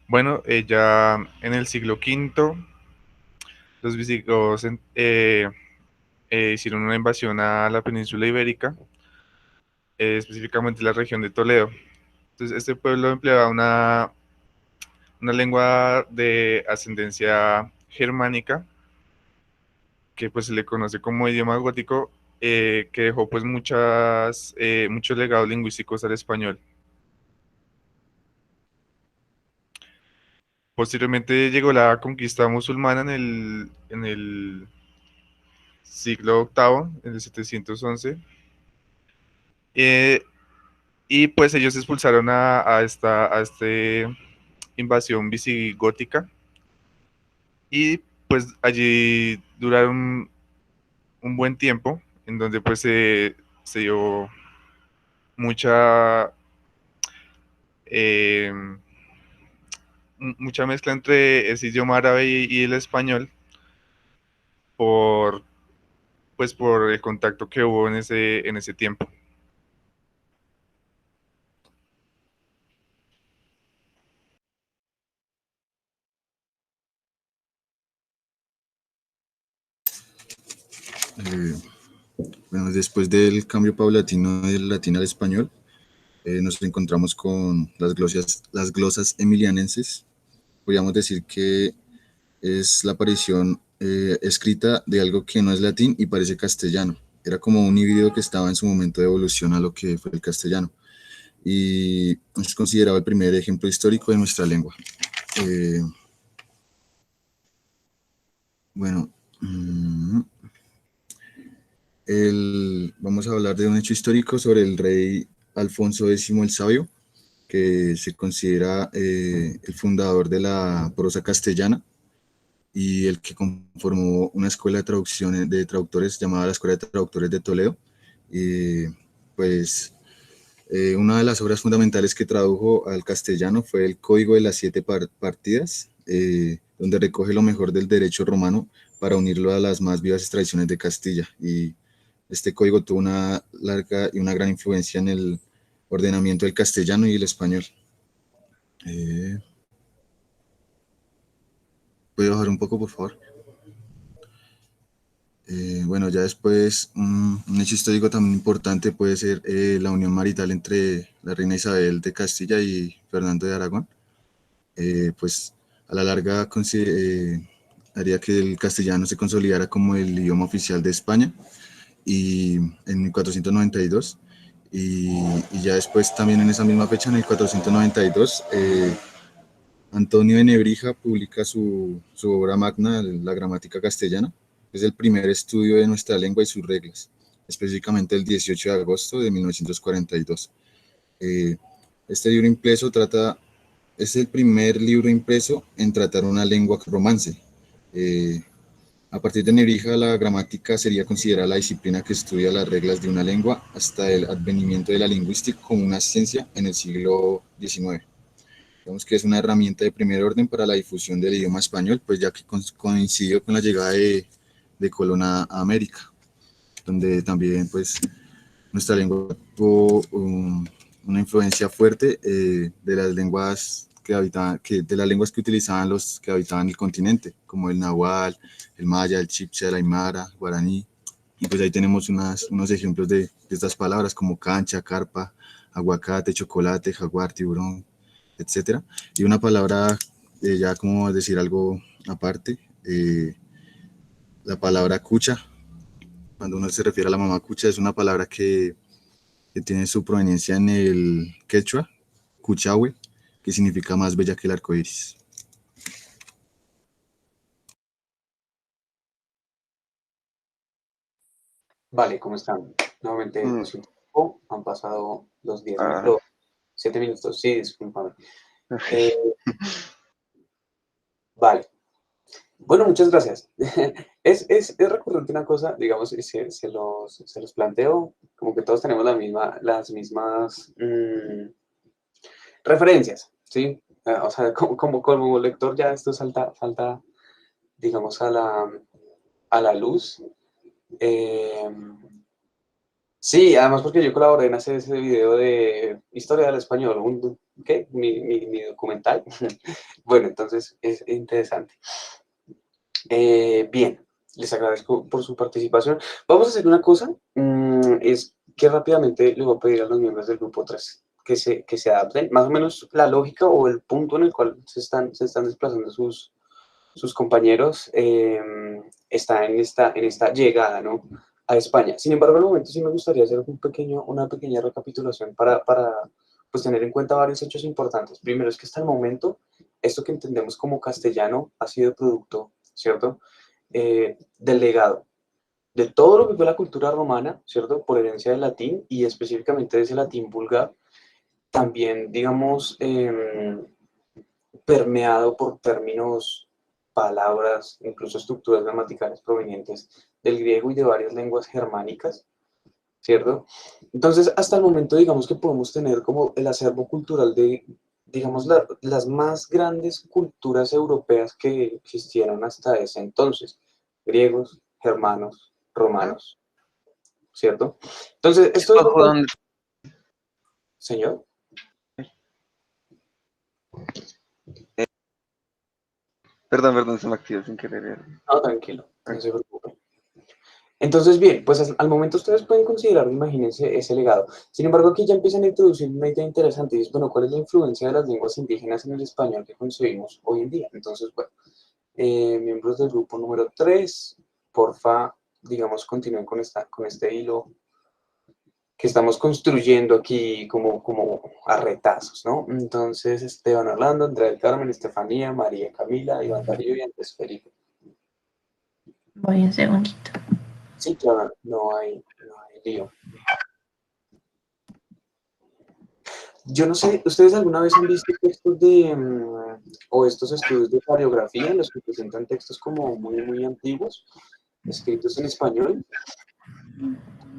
Bueno, ya en el siglo V, los visigodos hicieron una invasión a la península ibérica, específicamente la región de Toledo. Entonces, este pueblo empleaba una lengua de ascendencia germánica, que pues se le conoce como idioma gótico, que dejó pues muchos legados lingüísticos al español. Posteriormente llegó la conquista musulmana en el siglo VIII, en el 711, y pues ellos expulsaron a esta invasión visigótica, y pues allí duraron un buen tiempo, en donde pues se dio mucha, eh, mucha mezcla entre ese idioma árabe y el español por, pues, por el contacto que hubo en ese tiempo.
Eh, bueno, después del cambio paulatino del latín al español, nos encontramos con las glosas emilianenses, podríamos decir que es la aparición escrita de algo que no es latín y parece castellano. Era como un híbrido que estaba en su momento de evolución a lo que fue el castellano. Y es considerado el primer ejemplo histórico de nuestra lengua. Eh, bueno, vamos a hablar de un hecho histórico sobre el rey Alfonso X el Sabio, que se considera el fundador de la prosa castellana y el que conformó una escuela de traducciones de traductores llamada la Escuela de Traductores de Toledo. Y pues una de las obras fundamentales que tradujo al castellano fue el Código de las Siete Partidas, donde recoge lo mejor del derecho romano para unirlo a las más vivas tradiciones de Castilla. Y este código tuvo una larga y una gran influencia en el ordenamiento del castellano y el español. ¿Puedo bajar un poco, por favor? Bueno, ya después, un hecho histórico también importante puede ser la unión marital entre la reina Isabel de Castilla y Fernando de Aragón. Pues a la larga haría que el castellano se consolidara como el idioma oficial de España y en 1492. Y ya después, también en esa misma fecha, en el 492, Antonio de Nebrija publica su obra magna, la Gramática Castellana. Es el primer estudio de nuestra lengua y sus reglas, específicamente el 18 de agosto de 1942. Este libro impreso es el primer libro impreso en tratar una lengua romance. A partir de Nebrija, la gramática sería considerada la disciplina que estudia las reglas de una lengua hasta el advenimiento de la lingüística como una ciencia en el siglo XIX. Digamos que es una herramienta de primer orden para la difusión del idioma español, pues ya que coincidió con la llegada de Colón a América, donde también pues nuestra lengua tuvo una influencia fuerte de las lenguas de las lenguas que utilizaban los que habitaban el continente, como el náhuatl, el maya, el chibcha, el aymara, guaraní. Y pues ahí tenemos unos ejemplos de estas palabras como cancha, carpa, aguacate, chocolate, jaguar, tiburón, etcétera. Y una palabra, ya como decir algo aparte, la palabra cucha, cuando uno se refiere a la mamá cucha, es una palabra que tiene su proveniencia en el quechua, cuchahue, que significa más bella que el arco iris.
Vale, ¿cómo están? Nuevamente, lo siento, han pasado los 10
Ah,
minutos, 7 minutos, sí, discúlpame.
ok.
Vale. Bueno, muchas gracias. Es recurrente una cosa, digamos, y se los planteo, como que todos tenemos las mismas referencias, ¿sí? O sea, como lector ya esto salta, digamos, a la luz. Eh, sí, además porque yo colaboré en hacer ese video de Historia del Español, ¿qué? Mi documental. Bueno, entonces es interesante. Bien, les agradezco por su participación. Vamos a hacer una cosa, es que rápidamente le voy a pedir a los miembros del grupo 3 que se adapten, más o menos la lógica o el punto en el cual se están desplazando sus compañeros está en esta llegada, ¿no?, a España. Sin embargo, en el momento sí me gustaría hacer una pequeña recapitulación para pues, tener en cuenta varios hechos importantes. Primero es que hasta el momento, esto que entendemos como castellano ha sido producto, ¿cierto?, del legado de todo lo que fue la cultura romana, ¿cierto?, por herencia del latín y específicamente de ese latín vulgar, también, digamos, permeado por términos, palabras, incluso estructuras gramaticales provenientes del griego y de varias lenguas germánicas, ¿cierto? Entonces, hasta el momento, digamos que podemos tener como el acervo cultural de, digamos, las más grandes culturas europeas que existieron hasta ese entonces, griegos, germanos, romanos, ¿cierto? Entonces, esto es lo
¿Bajo
cual...
dónde?
Señor.
Perdón, se me activó sin querer.
No, tranquilo, no se preocupe. Entonces, bien, pues al momento ustedes pueden considerar, imagínense, ese legado. Sin embargo, aquí ya empiezan a introducir una idea interesante y es, bueno, ¿cuál es la influencia de las lenguas indígenas en el español que concebimos hoy en día? Entonces, bueno, miembros del grupo número 3, porfa, digamos, continúen con este hilo que estamos construyendo aquí como a retazos, ¿no? Entonces, Esteban Orlando, Andrea del Carmen, Estefanía, María Camila, Iván Darío y Andrés Felipe.
Voy un segundito.
Sí, claro, no hay lío. Yo no sé, ¿ustedes alguna vez han visto textos o estos estudios de paleografía en los que presentan textos como muy antiguos, escritos en español?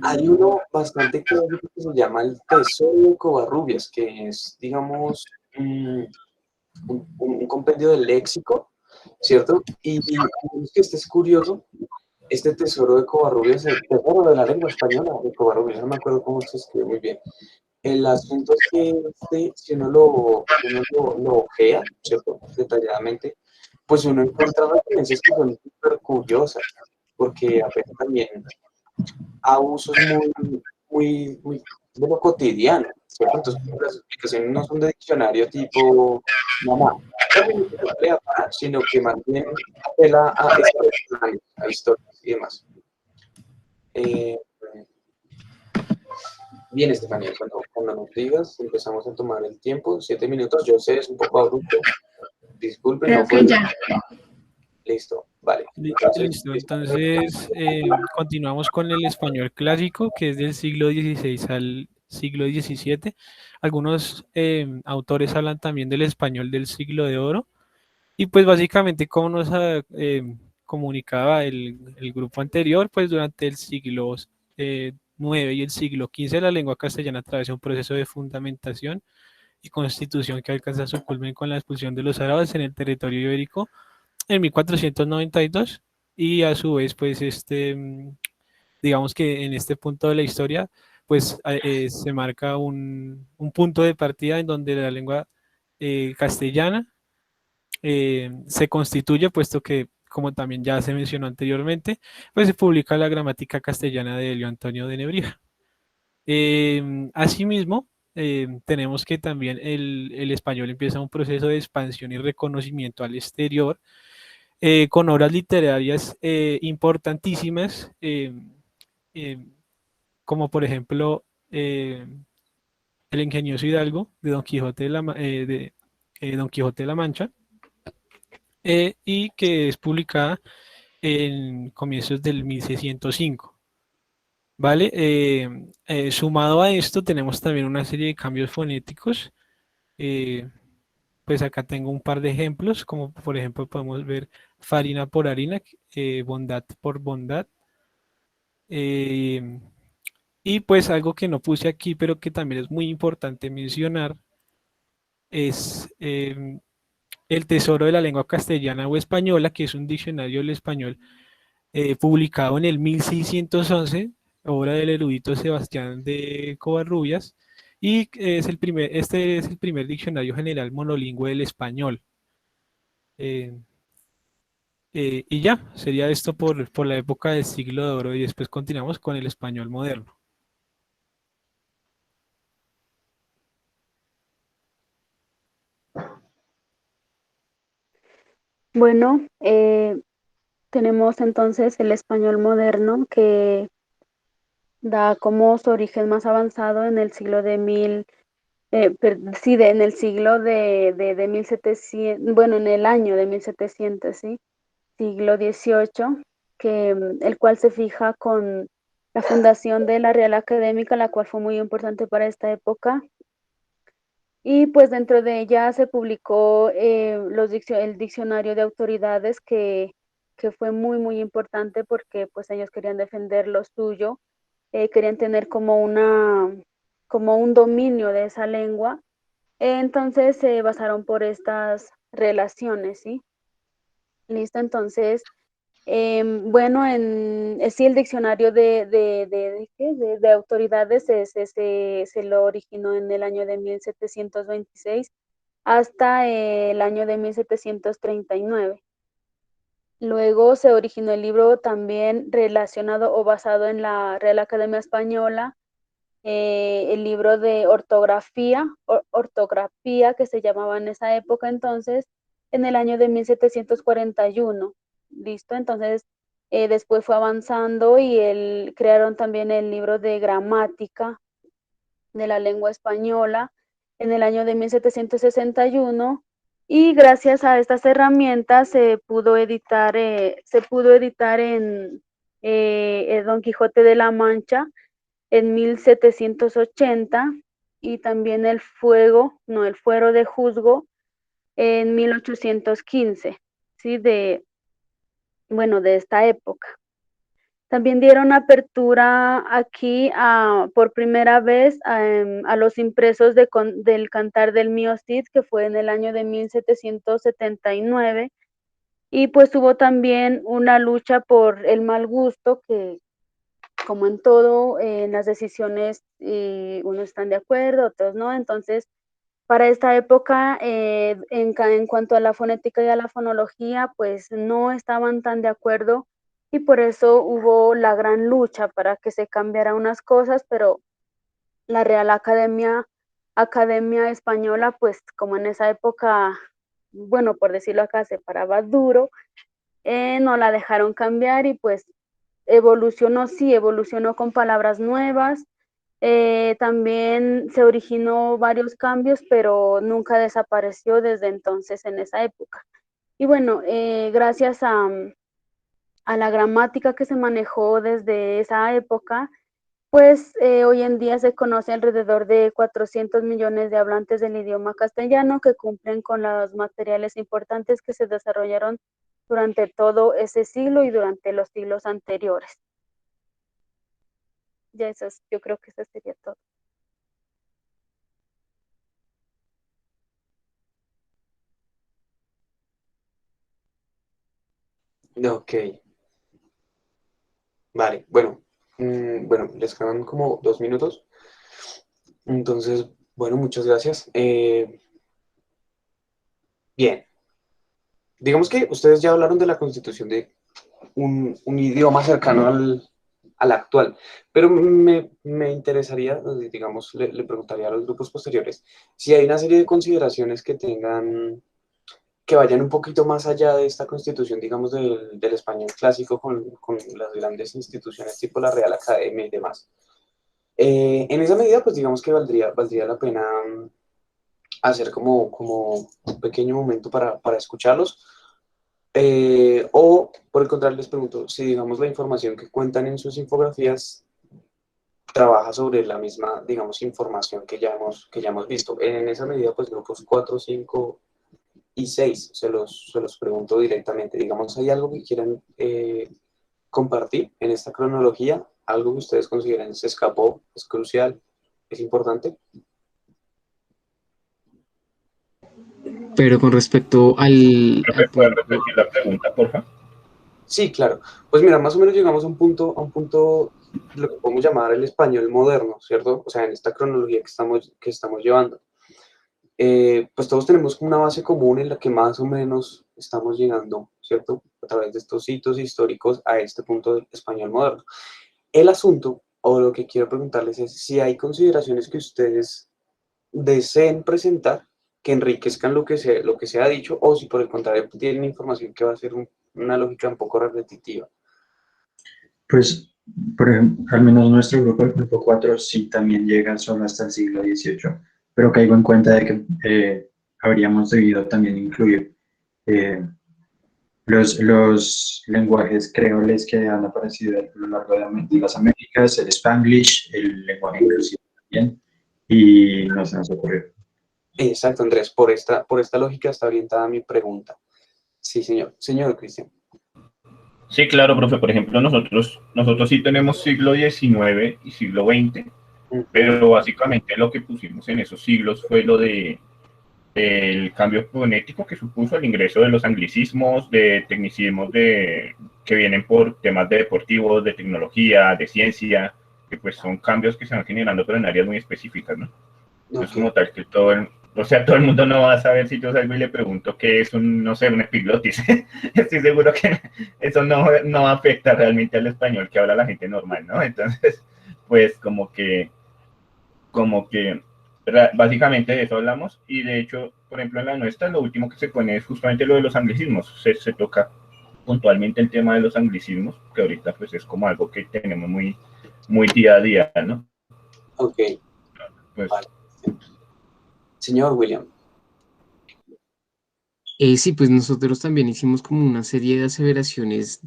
Hay uno bastante clásico que se llama El Tesoro de Covarrubias, que es, digamos, un compendio del léxico, ¿cierto? Y digamos que este es curioso, este Tesoro de Covarrubias, el tesoro de la lengua española de Covarrubias, no me acuerdo cómo se escribe muy bien. El asunto es que si uno lo ojea, ¿cierto? Detalladamente, pues uno encuentra referencias que son súper curiosas, porque apela también a usos muy de lo cotidiano, ¿cierto? Entonces, las explicaciones no son de diccionario tipo, mamá, ¿qué significa emplea para? Sino que más bien apela a historias y demás. Bien, Estefanía, cuando nos digas, empezamos a tomar el tiempo, 7 minutos, yo sé, es un poco abrupto, disculpen, no
Creo
fue...
que ya.
Listo, vale.
Listo, entonces continuamos con el español clásico, que es del siglo XVI al siglo XVII. Algunos autores hablan también del español del siglo de oro. Y pues básicamente, como nos comunicaba el grupo anterior, pues durante el siglo IX y el siglo XV la lengua castellana atravesó un proceso de fundamentación y constitución que alcanza su culmen con la expulsión de los árabes en el territorio ibérico en 1492 y a su vez pues digamos que en este punto de la historia pues se marca un punto de partida en donde la lengua castellana se constituye, puesto que, como también ya se mencionó anteriormente, pues se publica la gramática castellana de Elio Antonio de Nebrija. Asimismo, tenemos que también el español empieza un proceso de expansión y reconocimiento al exterior, con obras literarias importantísimas, como por ejemplo El ingenioso Hidalgo de Don Quijote Don Quijote de la Mancha, y que es publicada en comienzos del 1605. ¿Vale? Sumado a esto, tenemos también una serie de cambios fonéticos. eh, pues acá tengo un par de ejemplos, como por ejemplo podemos ver farina por harina, bondad por bondad. eh, y pues algo que no puse aquí, pero que también es muy importante mencionar, es El Tesoro de la Lengua Castellana o Española, que es un diccionario del español publicado en el 1611, obra del erudito Sebastián de Covarrubias, y este es el primer diccionario general monolingüe del español. Eh, y ya, sería esto por la época del siglo de oro y después continuamos con el español moderno.
Bueno, tenemos entonces el español moderno que da como su origen más avanzado en el siglo de en el siglo de 1700, bueno, en el año de 1700, ¿sí? Siglo XVIII, el cual se fija con la fundación de la Real Académica, la cual fue muy importante para esta época. Y pues dentro de ella se publicó el diccionario de autoridades que fue muy importante porque pues ellos querían defender lo suyo, querían tener como un dominio de esa lengua. Entonces se basaron por estas relaciones, ¿sí? Listo, entonces, bueno, sí, el diccionario de autoridades se lo originó en el año de 1726 hasta el año de 1739.
Luego se originó el libro también relacionado o basado en la Real Academia Española, el libro de ortografía que se llamaba en esa época entonces, en el año de 1741. ¿Listo? Entonces, después fue avanzando y crearon también el libro de gramática de la lengua española en el año de 1761 y gracias a estas herramientas se pudo editar en Don Quijote de la Mancha en 1780 y también el Fuero de Juzgo en 1815, ¿sí? De esta época. También dieron apertura aquí por primera vez a los impresos del Cantar del Mío Cid, que fue en el año de 1779, y pues hubo también una lucha por el mal gusto, que como en todo, en las decisiones unos están de acuerdo, otros no, entonces para esta época, en cuanto a la fonética y a la fonología, pues no estaban tan de acuerdo y por eso hubo la gran lucha para que se cambiara unas cosas, pero la Real Academia Española, pues como en esa época, bueno, por decirlo acá, se paraba duro, no la dejaron cambiar y pues evolucionó con palabras nuevas. También se originó varios cambios, pero nunca desapareció desde entonces en esa época. Y bueno, gracias a la gramática que se manejó desde esa época, pues hoy en día se conoce alrededor de 400 millones de hablantes del idioma castellano que cumplen con los materiales importantes que se desarrollaron durante todo ese siglo y durante los siglos anteriores. Ya yo creo que eso sería todo.
Ok, vale, bueno, bueno, les quedan como 2 minutos. Entonces, bueno, muchas gracias. Bien, digamos que ustedes ya hablaron de la constitución de un idioma cercano al actual, pero me interesaría, digamos, le preguntaría a los grupos posteriores si hay una serie de consideraciones que vayan un poquito más allá de esta constitución, digamos, del español clásico con las grandes instituciones tipo la Real Academia y demás. En esa medida, pues digamos que valdría la pena hacer como un pequeño momento para escucharlos. O, por el contrario, les pregunto si, digamos, la información que cuentan en sus infografías trabaja sobre la misma, digamos, información que ya hemos visto. En esa medida, pues grupos 4, 5 y 6, se los pregunto directamente. Digamos, ¿hay algo que quieran compartir en esta cronología? ¿Algo que ustedes consideren se escapó, es crucial, es importante?
Pero con respecto al...
Profe, ¿puedes repetir la pregunta, por favor?
Sí, claro. Pues mira, más o menos llegamos a un punto, lo que podemos llamar el español moderno, ¿cierto? O sea, en esta cronología que estamos llevando. Pues todos tenemos una base común en la que más o menos estamos llegando, ¿cierto? A través de estos hitos históricos a este punto del español moderno. El asunto, o lo que quiero preguntarles es si hay consideraciones que ustedes deseen presentar que enriquezcan lo que se ha dicho, o si por el contrario tienen información que va a ser una lógica un poco repetitiva.
Pues, por ejemplo, al menos nuestro grupo, el grupo 4, sí también llega solo hasta el siglo XVIII, pero caigo en cuenta de que habríamos debido también incluir los lenguajes creoles que han aparecido a lo largo de las Américas, el Spanglish, el lenguaje inclusivo también, y no se nos ocurrió.
Exacto, Andrés, por esta lógica está orientada mi pregunta. Sí, señor. Señor Cristian.
Sí, claro, profe. Por ejemplo, nosotros sí tenemos siglo XIX y siglo XX, pero básicamente lo que pusimos en esos siglos fue lo del cambio fonético que supuso el ingreso de los anglicismos, de tecnicismos que vienen por temas de deportivos, de tecnología, de ciencia, que pues son cambios que se van generando, pero en áreas muy específicas, ¿no? No es como tal que todo O sea, todo el mundo no va a saber si yo salgo y le pregunto qué es un, no sé, un epiglotis. Estoy seguro que eso no afecta realmente al español que habla la gente normal, ¿no? Entonces, pues como que básicamente de eso hablamos, y de hecho, por ejemplo, en la nuestra, lo último que se pone es justamente lo de los anglicismos. Se toca puntualmente el tema de los anglicismos, que ahorita pues es como algo que tenemos muy, muy día a día, ¿no?
Ok,
Pues,
vale. Señor William.
Sí, pues nosotros también hicimos como una serie de aseveraciones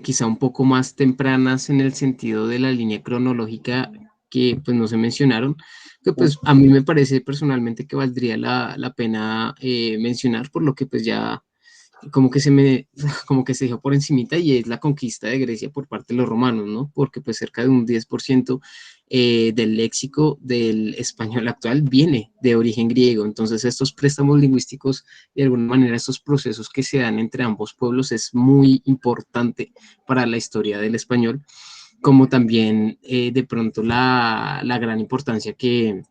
quizá un poco más tempranas en el sentido de la línea cronológica que pues no se mencionaron, que pues a mí me parece personalmente que valdría la pena mencionar, por lo que pues ya como que como que se dejó por encimita, y es la conquista de Grecia por parte de los romanos, ¿no? Porque pues cerca de un 10% del léxico del español actual viene de origen griego. Entonces estos préstamos lingüísticos, de alguna manera, estos procesos que se dan entre ambos pueblos es muy importante para la historia del español, como también de pronto la gran importancia que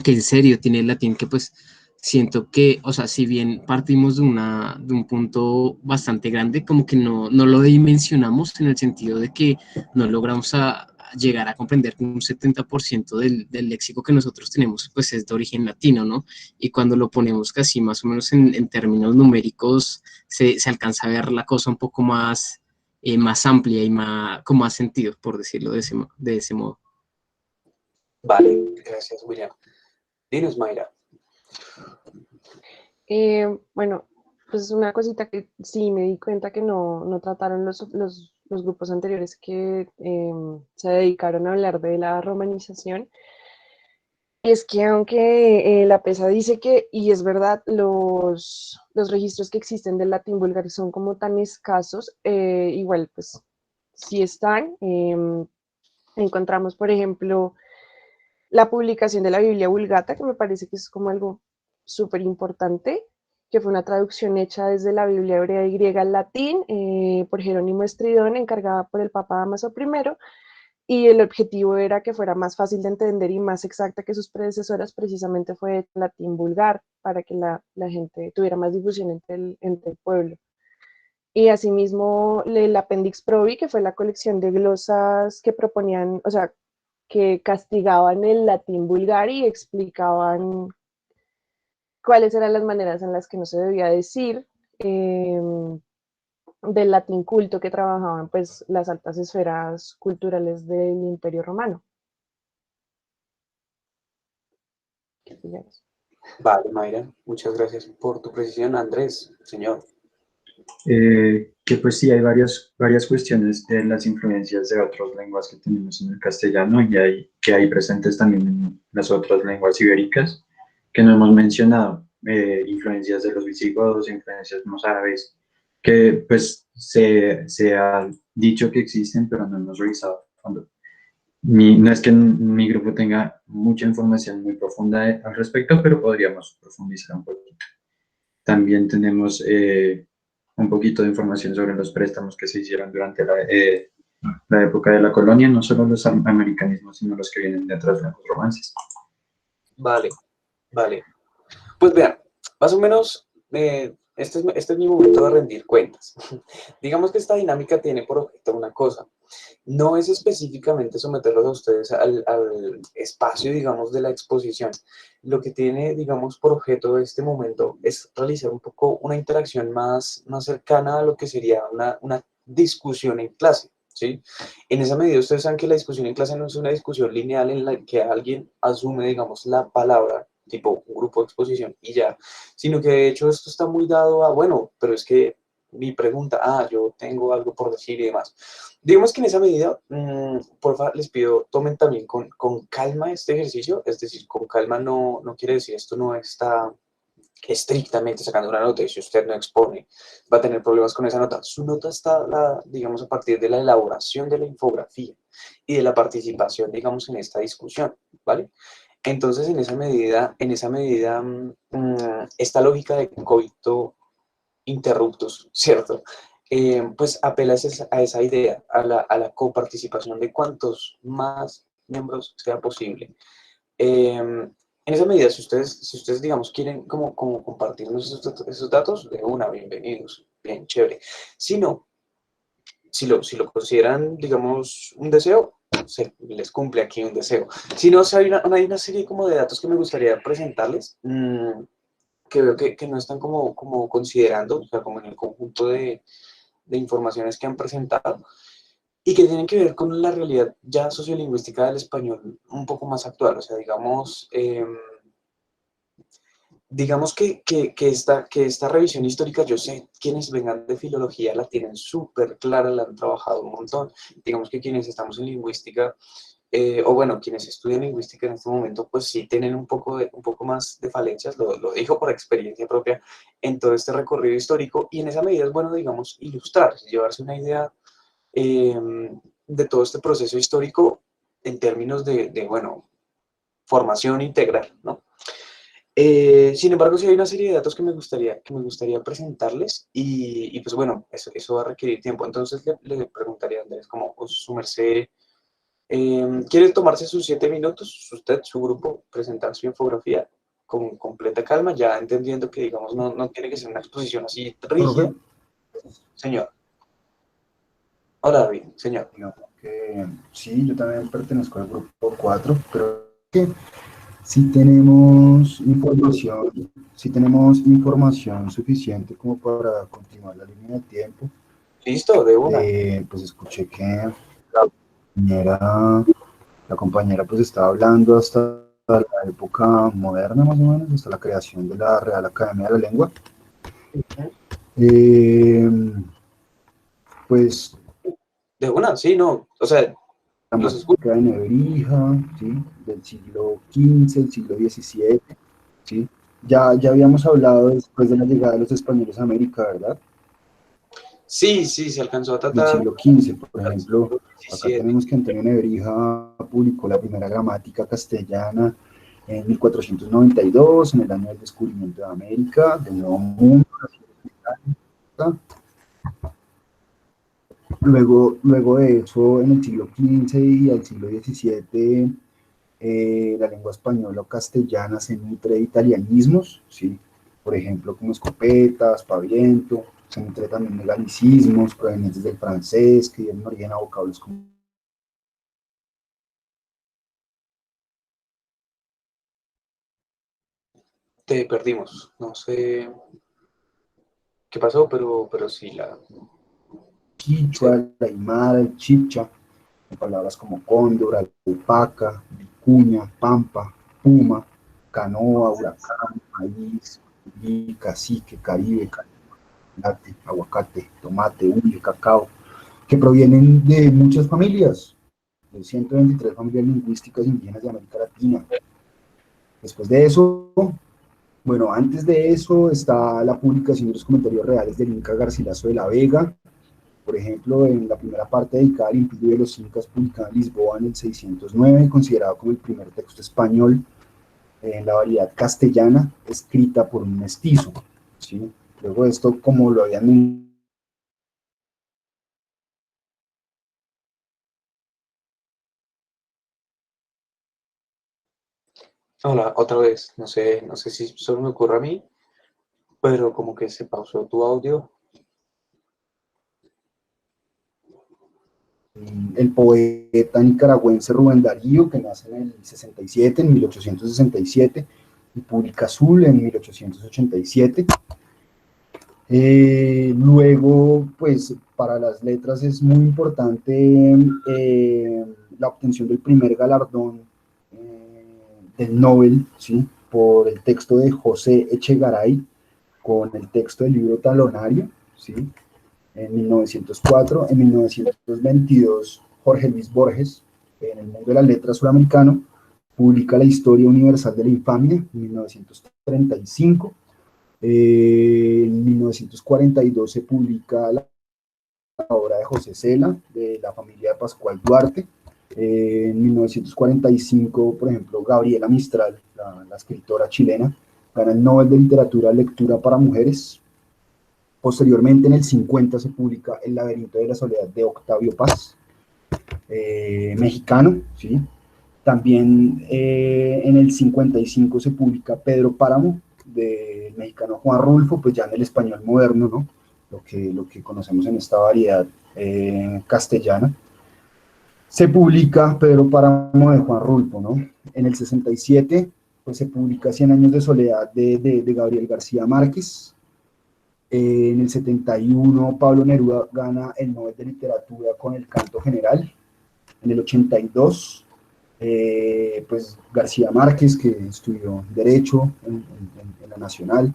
en serio tiene el latín, que pues siento que, o sea, si bien partimos de un punto bastante grande, como que no lo dimensionamos en el sentido de que no logramos llegar a comprender que un 70% del léxico que nosotros tenemos, pues es de origen latino, ¿no? Y cuando lo ponemos casi más o menos en términos numéricos, se alcanza a ver la cosa un poco más amplia y con más sentido, por decirlo de ese modo.
Vale, gracias, William. Dinos, Mayra.
Bueno, pues una cosita que sí me di cuenta que no trataron los grupos anteriores que se dedicaron a hablar de la romanización, es que aunque la PESA dice que, y es verdad, los registros que existen del latín vulgar son como tan escasos, igual pues sí están. Encontramos, por ejemplo, la publicación de la Biblia Vulgata, que me parece que es como algo súper importante, que fue una traducción hecha desde la Biblia hebrea y griega al latín por Jerónimo Estridón, encargada por el Papa Dámaso I, y el objetivo era que fuera más fácil de entender y más exacta que sus predecesoras. Precisamente fue latín vulgar, para que la gente tuviera más difusión entre el pueblo. Y asimismo, el Appendix Probi, que fue la colección de glosas que proponían, o sea, que castigaban el latín vulgar y explicaban cuáles eran las maneras en las que no se debía decir, del latín culto que trabajaban pues las altas esferas culturales del Imperio Romano.
Vale, Mayra, muchas gracias por tu precisión. Andrés, señor.
Que pues sí, hay varias cuestiones de las influencias de otras lenguas que tenemos en el castellano y que hay presentes también en las otras lenguas ibéricas que no hemos mencionado. Influencias de los visigodos, influencias mozárabes, que pues se ha dicho que existen, pero no hemos revisado a fondo. No es que mi grupo tenga mucha información muy profunda al respecto, pero podríamos profundizar un poquito. También tenemos un poquito de información sobre los préstamos que se hicieron durante la época de la colonia, no solo los americanismos, sino los que vienen de atrás de los romances.
Vale, vale. Pues vean, más o menos, este es mi momento de rendir cuentas. Digamos que esta dinámica tiene por objeto una cosa. No es específicamente someterlos a ustedes al espacio, digamos, de la exposición. Lo que tiene, digamos, por objeto este momento es realizar un poco una interacción más cercana a lo que sería una discusión en clase, ¿sí? En esa medida, ustedes saben que la discusión en clase no es una discusión lineal en la que alguien asume, digamos, la palabra, tipo un grupo de exposición y ya, sino que de hecho esto está muy dado a, bueno, pero es que mi pregunta, yo tengo algo por decir y demás. Digamos que en esa medida, porfa, les pido, tomen también con calma este ejercicio, es decir, con calma no quiere decir esto no está estrictamente sacando una nota, y si usted no expone, va a tener problemas con esa nota. Su nota está, digamos, a partir de la elaboración de la infografía y de la participación, digamos, en esta discusión, ¿vale? Entonces, en esa medida, esta lógica de coito interruptus, ¿cierto? Pues apela a esa idea, a la coparticipación de cuantos más miembros sea posible. en esa medida, si ustedes digamos, quieren como compartirnos esos datos, de una, bienvenidos, bien, chévere. Si no, si lo consideran, digamos, un deseo, se les cumple aquí un deseo. Si no, hay una serie como de datos que me gustaría presentarles, que veo que no están como considerando, o sea, como en el conjunto de informaciones que han presentado, y que tienen que ver con la realidad ya sociolingüística del español un poco más actual. O sea, digamos que esta revisión histórica, yo sé, quienes vengan de filología la tienen súper clara, la han trabajado un montón. Digamos que quienes estamos en lingüística, o bueno, quienes estudian lingüística en este momento, pues sí tienen un poco más de falencias, lo digo por experiencia propia, en todo este recorrido histórico, y en esa medida es bueno, digamos, ilustrar, llevarse una idea eh, de todo este proceso histórico en términos bueno, formación integral, ¿no? Sin embargo, sí hay una serie de datos que me gustaría presentarles y pues bueno, eso va a requerir tiempo. Entonces le preguntaría a Andrés, como su merced, ¿quiere tomarse sus 7 minutos, usted, su grupo, presentar su infografía con completa calma, ya entendiendo que, digamos, no tiene que ser una exposición así rígida?
Profe,
Señor. Hola, David, señor.
digamos que sí, yo también pertenezco al grupo 4, pero que si tenemos información suficiente como para continuar la línea de tiempo.
Listo, de una.
Pues escuché que la compañera pues estaba hablando hasta la época moderna más o menos, hasta la creación de la Real Academia de la Lengua. Pues
de una, sí, no, o sea,
la música de Nebrija, ¿sí? Del siglo XV, el siglo XVII, ¿sí? Ya habíamos hablado después de la llegada de los españoles a América, ¿verdad?
Sí, se alcanzó a
Del
tratar.
siglo XV, por ejemplo, acá tenemos que Antonio Nebrija publicó la primera gramática castellana en 1492, en el año del descubrimiento de América, del Nuevo Mundo. Luego de eso, en el siglo XV y al siglo XVII, la lengua española o castellana se nutre de italianismos, ¿sí? Por ejemplo, como escopeta, aspaviento, se nutre también de galicismos provenientes del francés, que dieron origen a vocablos como...
Te perdimos, no sé qué pasó, pero sí,
quichua, el aymara, el chibcha, con palabras como cóndor, alpaca, vicuña, pampa, puma, canoa, huracán, maíz, cacique, caribe, chocolate, aguacate, tomate, uña, cacao, que provienen de muchas familias, de 123 familias lingüísticas indígenas de América Latina. Después de eso, bueno, antes de eso está la publicación de los comentarios reales del Inca Garcilaso de la Vega. Por ejemplo, en la primera parte dedicada al Imperio de los Incas, publicada en Lisboa en el 609, considerado como el primer texto español en la variedad castellana, escrita por un mestizo, ¿sí? Luego de esto, como lo habían...
Hola, otra vez, no sé si solo me ocurre a mí, pero como que se pausó tu audio.
El poeta nicaragüense Rubén Darío, que nace en el 67, en 1867, y publica Azul en 1887. Luego, pues, para las letras es muy importante la obtención del primer galardón del Nobel, ¿sí? Por el texto de José Echegaray, con el texto del libro Talonario, ¿sí? En 1904, en 1922, Jorge Luis Borges, en el mundo de las letras suramericano, publica La Historia Universal de la Infamia, en 1935. En 1942 se publica la obra de José Cela, de la familia de Pascual Duarte. En 1945, por ejemplo, Gabriela Mistral, la escritora chilena, gana el Nobel de Literatura Lectura para Mujeres. Posteriormente, en el 50, se publica El laberinto de la soledad de Octavio Paz, mexicano, ¿sí? También en el 55 se publica Pedro Páramo, del mexicano Juan Rulfo, pues ya en el español moderno, ¿no? Lo que conocemos en esta variedad castellana. Se publica Pedro Páramo de Juan Rulfo, ¿no? En el 67, pues se publica Cien años de soledad de Gabriel García Márquez. En el 71, Pablo Neruda gana el Nobel de Literatura con el Canto General. En el 82, pues García Márquez, que estudió Derecho en la Nacional,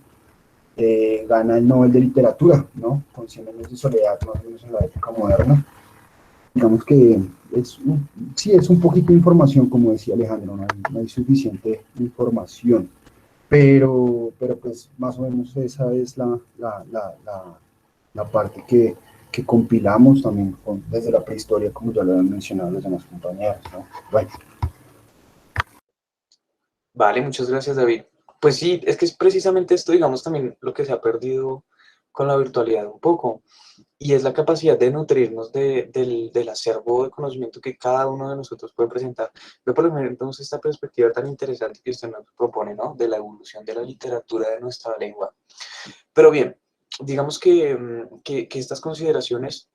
gana el Nobel de Literatura, ¿no? Con Cien años de soledad, más o menos en la época moderna. Digamos que sí, es un poquito de información, como decía Alejandro, no hay suficiente información, pero pues más o menos esa es la parte que compilamos también desde la prehistoria, como ya lo han mencionado los demás compañeros, ¿no? Bueno.
Vale, muchas gracias, David. Pues sí, es que es precisamente esto, digamos, también lo que se ha perdido con la virtualidad un poco, y es la capacidad de nutrirnos del acervo de conocimiento que cada uno de nosotros puede presentar. Yo por lo menos entonces esta perspectiva tan interesante que usted nos propone, ¿no? De la evolución de la literatura de nuestra lengua. Pero bien, digamos que estas consideraciones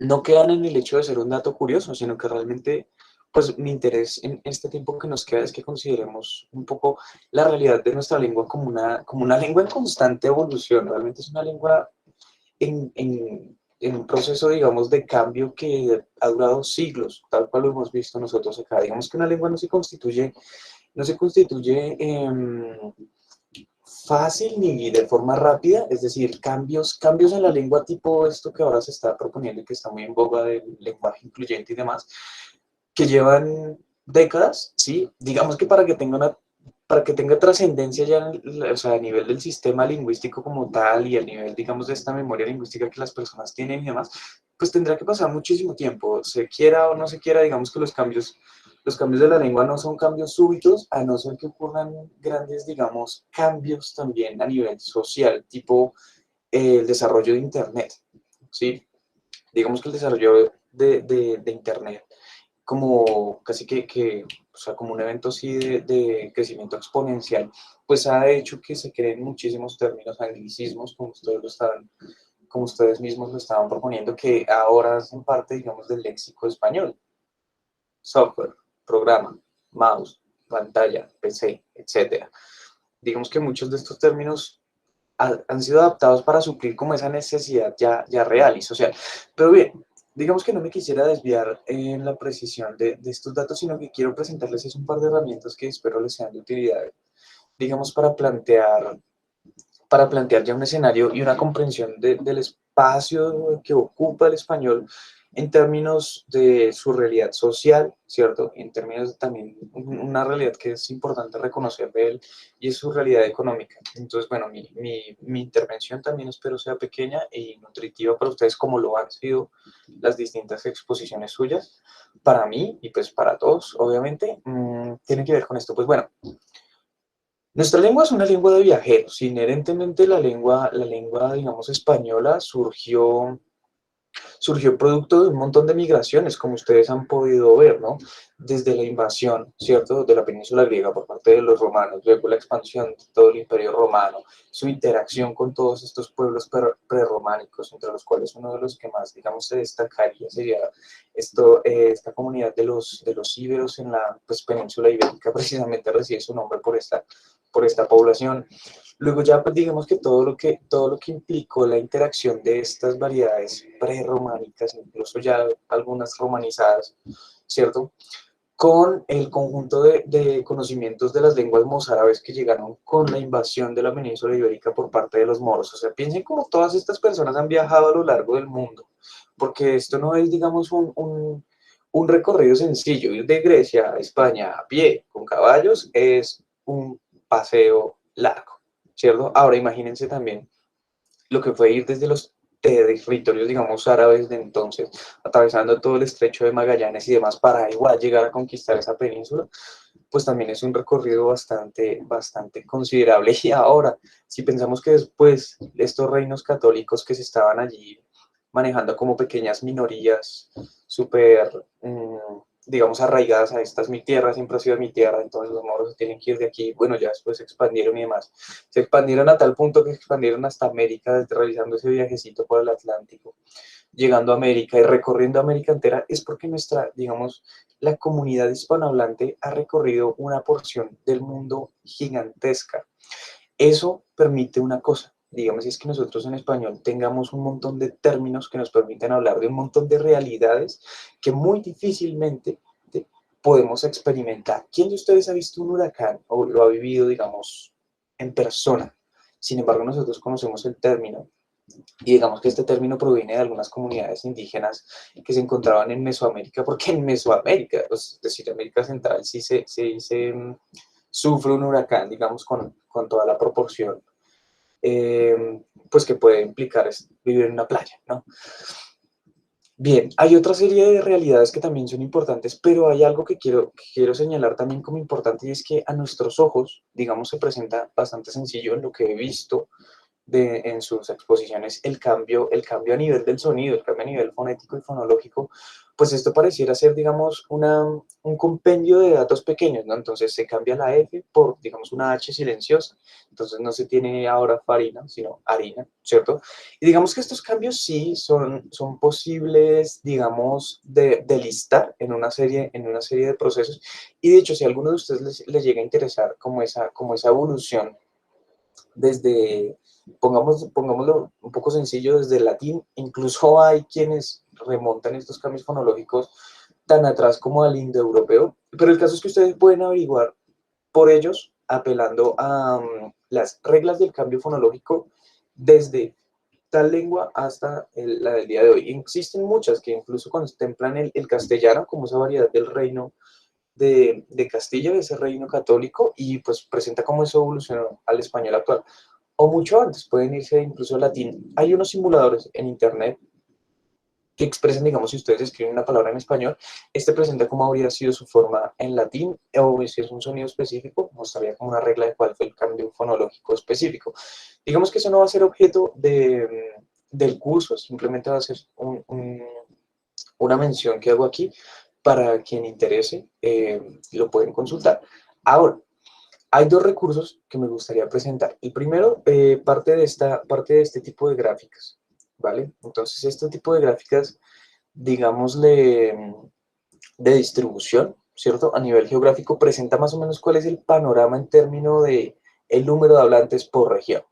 no quedan en el hecho de ser un dato curioso, sino que realmente, pues mi interés en este tiempo que nos queda es que consideremos un poco la realidad de nuestra lengua como una lengua en constante evolución. Realmente es una lengua en un proceso, digamos, de cambio que ha durado siglos, tal cual lo hemos visto nosotros acá. Digamos que una lengua no se constituye fácil ni de forma rápida, es decir, cambios en la lengua tipo esto que ahora se está proponiendo y que está muy en boga del lenguaje incluyente y demás, que llevan décadas, ¿sí? Digamos que para que tenga trascendencia ya, o sea, a nivel del sistema lingüístico como tal y a nivel, digamos, de esta memoria lingüística que las personas tienen y demás, pues tendrá que pasar muchísimo tiempo, se quiera o no se quiera. Digamos que los cambios de la lengua no son cambios súbitos, a no ser que ocurran grandes, digamos, cambios también a nivel social, tipo el desarrollo de Internet, ¿sí? Digamos que el desarrollo de Internet como casi o sea, como un evento así de crecimiento exponencial, pues ha hecho que se creen muchísimos términos, anglicismos, como ustedes mismos lo estaban proponiendo, que ahora hacen parte, digamos, del léxico español. Software, programa, mouse, pantalla, PC, etc. Digamos que muchos de estos términos han sido adaptados para suplir como esa necesidad ya real y social. Pero bien, digamos que no me quisiera desviar en la precisión de estos datos, sino que quiero presentarles es un par de herramientas que espero les sean de utilidad, digamos, para plantear ya un escenario y una comprensión del espacio que ocupa el español en términos de su realidad social, ¿cierto? En términos de también una realidad que es importante reconocer de él, y es su realidad económica. Entonces, bueno, mi intervención también espero sea pequeña y nutritiva para ustedes, como lo han sido las distintas exposiciones suyas. Para mí, y pues para todos, obviamente, tiene que ver con esto. Pues bueno, nuestra lengua es una lengua de viajeros. Inherentemente la lengua, digamos, española surgió producto de un montón de migraciones, como ustedes han podido ver, ¿no? Desde la invasión, ¿cierto?, de la península griega por parte de los romanos, luego la expansión de todo el imperio romano, su interacción con todos estos pueblos prerrománicos, entre los cuales uno de los que más, digamos, se destacaría sería esta comunidad de los íberos en la, pues, península ibérica. Precisamente recibe su nombre por esta población. Luego ya, pues, digamos que todo lo que implicó la interacción de estas variedades prerrománicas, incluso ya algunas romanizadas, ¿cierto?, con el conjunto de conocimientos de las lenguas mozárabes que llegaron con la invasión de la península ibérica por parte de los moros. O sea, piensen cómo todas estas personas han viajado a lo largo del mundo, porque esto no es, digamos, un recorrido sencillo. Ir de Grecia a España a pie, con caballos, es un paseo largo, ¿cierto? Ahora imagínense también lo que fue ir desde los territorios, digamos, árabes de entonces, atravesando todo el estrecho de Magallanes y demás, para igual llegar a conquistar esa península, pues también es un recorrido bastante considerable. Y ahora, si pensamos que después estos reinos católicos que se estaban allí manejando como pequeñas minorías súper digamos, arraigadas a esta es mi tierra, siempre ha sido mi tierra, entonces los moros se tienen que ir de aquí. Bueno, ya después se expandieron y demás. Se expandieron a tal punto que se expandieron hasta América, desde realizando ese viajecito por el Atlántico, llegando a América y recorriendo América entera, es porque nuestra, digamos, la comunidad hispanohablante ha recorrido una porción del mundo gigantesca. Eso permite una cosa, digamos, es que nosotros en español tengamos un montón de términos que nos permiten hablar de un montón de realidades que muy difícilmente podemos experimentar. ¿Quién de ustedes ha visto un huracán o lo ha vivido, digamos, en persona? Sin embargo, nosotros conocemos el término y digamos que este término proviene de algunas comunidades indígenas que se encontraban en Mesoamérica, porque en Mesoamérica, pues, es decir, América Central, sí sufre un huracán, digamos, con toda la proporción, pues que puede implicar vivir en una playa, ¿no? Bien, hay otra serie de realidades que también son importantes, pero hay algo que quiero señalar también como importante y es que a nuestros ojos, digamos, se presenta bastante sencillo en lo que he visto en sus exposiciones el cambio a nivel del sonido, el cambio a nivel fonético y fonológico, pues esto pareciera ser, digamos, un compendio de datos pequeños, ¿no? Entonces se cambia la F por, digamos, una H silenciosa, entonces no se tiene ahora farina, sino harina, ¿cierto? Y digamos que estos cambios sí son posibles, digamos, de listar en una serie de procesos, y de hecho, si a alguno de ustedes les llega a interesar como esa evolución desde, pongámoslo un poco sencillo, desde el latín, incluso hay quienes remontan estos cambios fonológicos tan atrás como al indoeuropeo, pero el caso es que ustedes pueden averiguar por ellos apelando a las reglas del cambio fonológico desde tal lengua hasta la del día de hoy. Existen muchas que incluso contemplan el castellano como esa variedad del reino de Castilla, de ese reino católico, y pues presenta cómo eso evolucionó al español actual. O mucho antes, pueden irse incluso al latín. Hay unos simuladores en internet que expresan, digamos, si ustedes escriben una palabra en español, este presenta cómo habría sido su forma en latín, o si es un sonido específico, mostraría como una regla de cuál fue el cambio fonológico específico. Digamos que eso no va a ser objeto del curso, simplemente va a ser una mención que hago aquí. Para quien interese, lo pueden consultar. Ahora, hay dos recursos que me gustaría presentar. El primero, parte de este tipo de gráficas, ¿vale? Entonces, este tipo de gráficas, digámosle, de distribución, ¿cierto? A nivel geográfico, presenta más o menos cuál es el panorama en términos de el número de hablantes por región.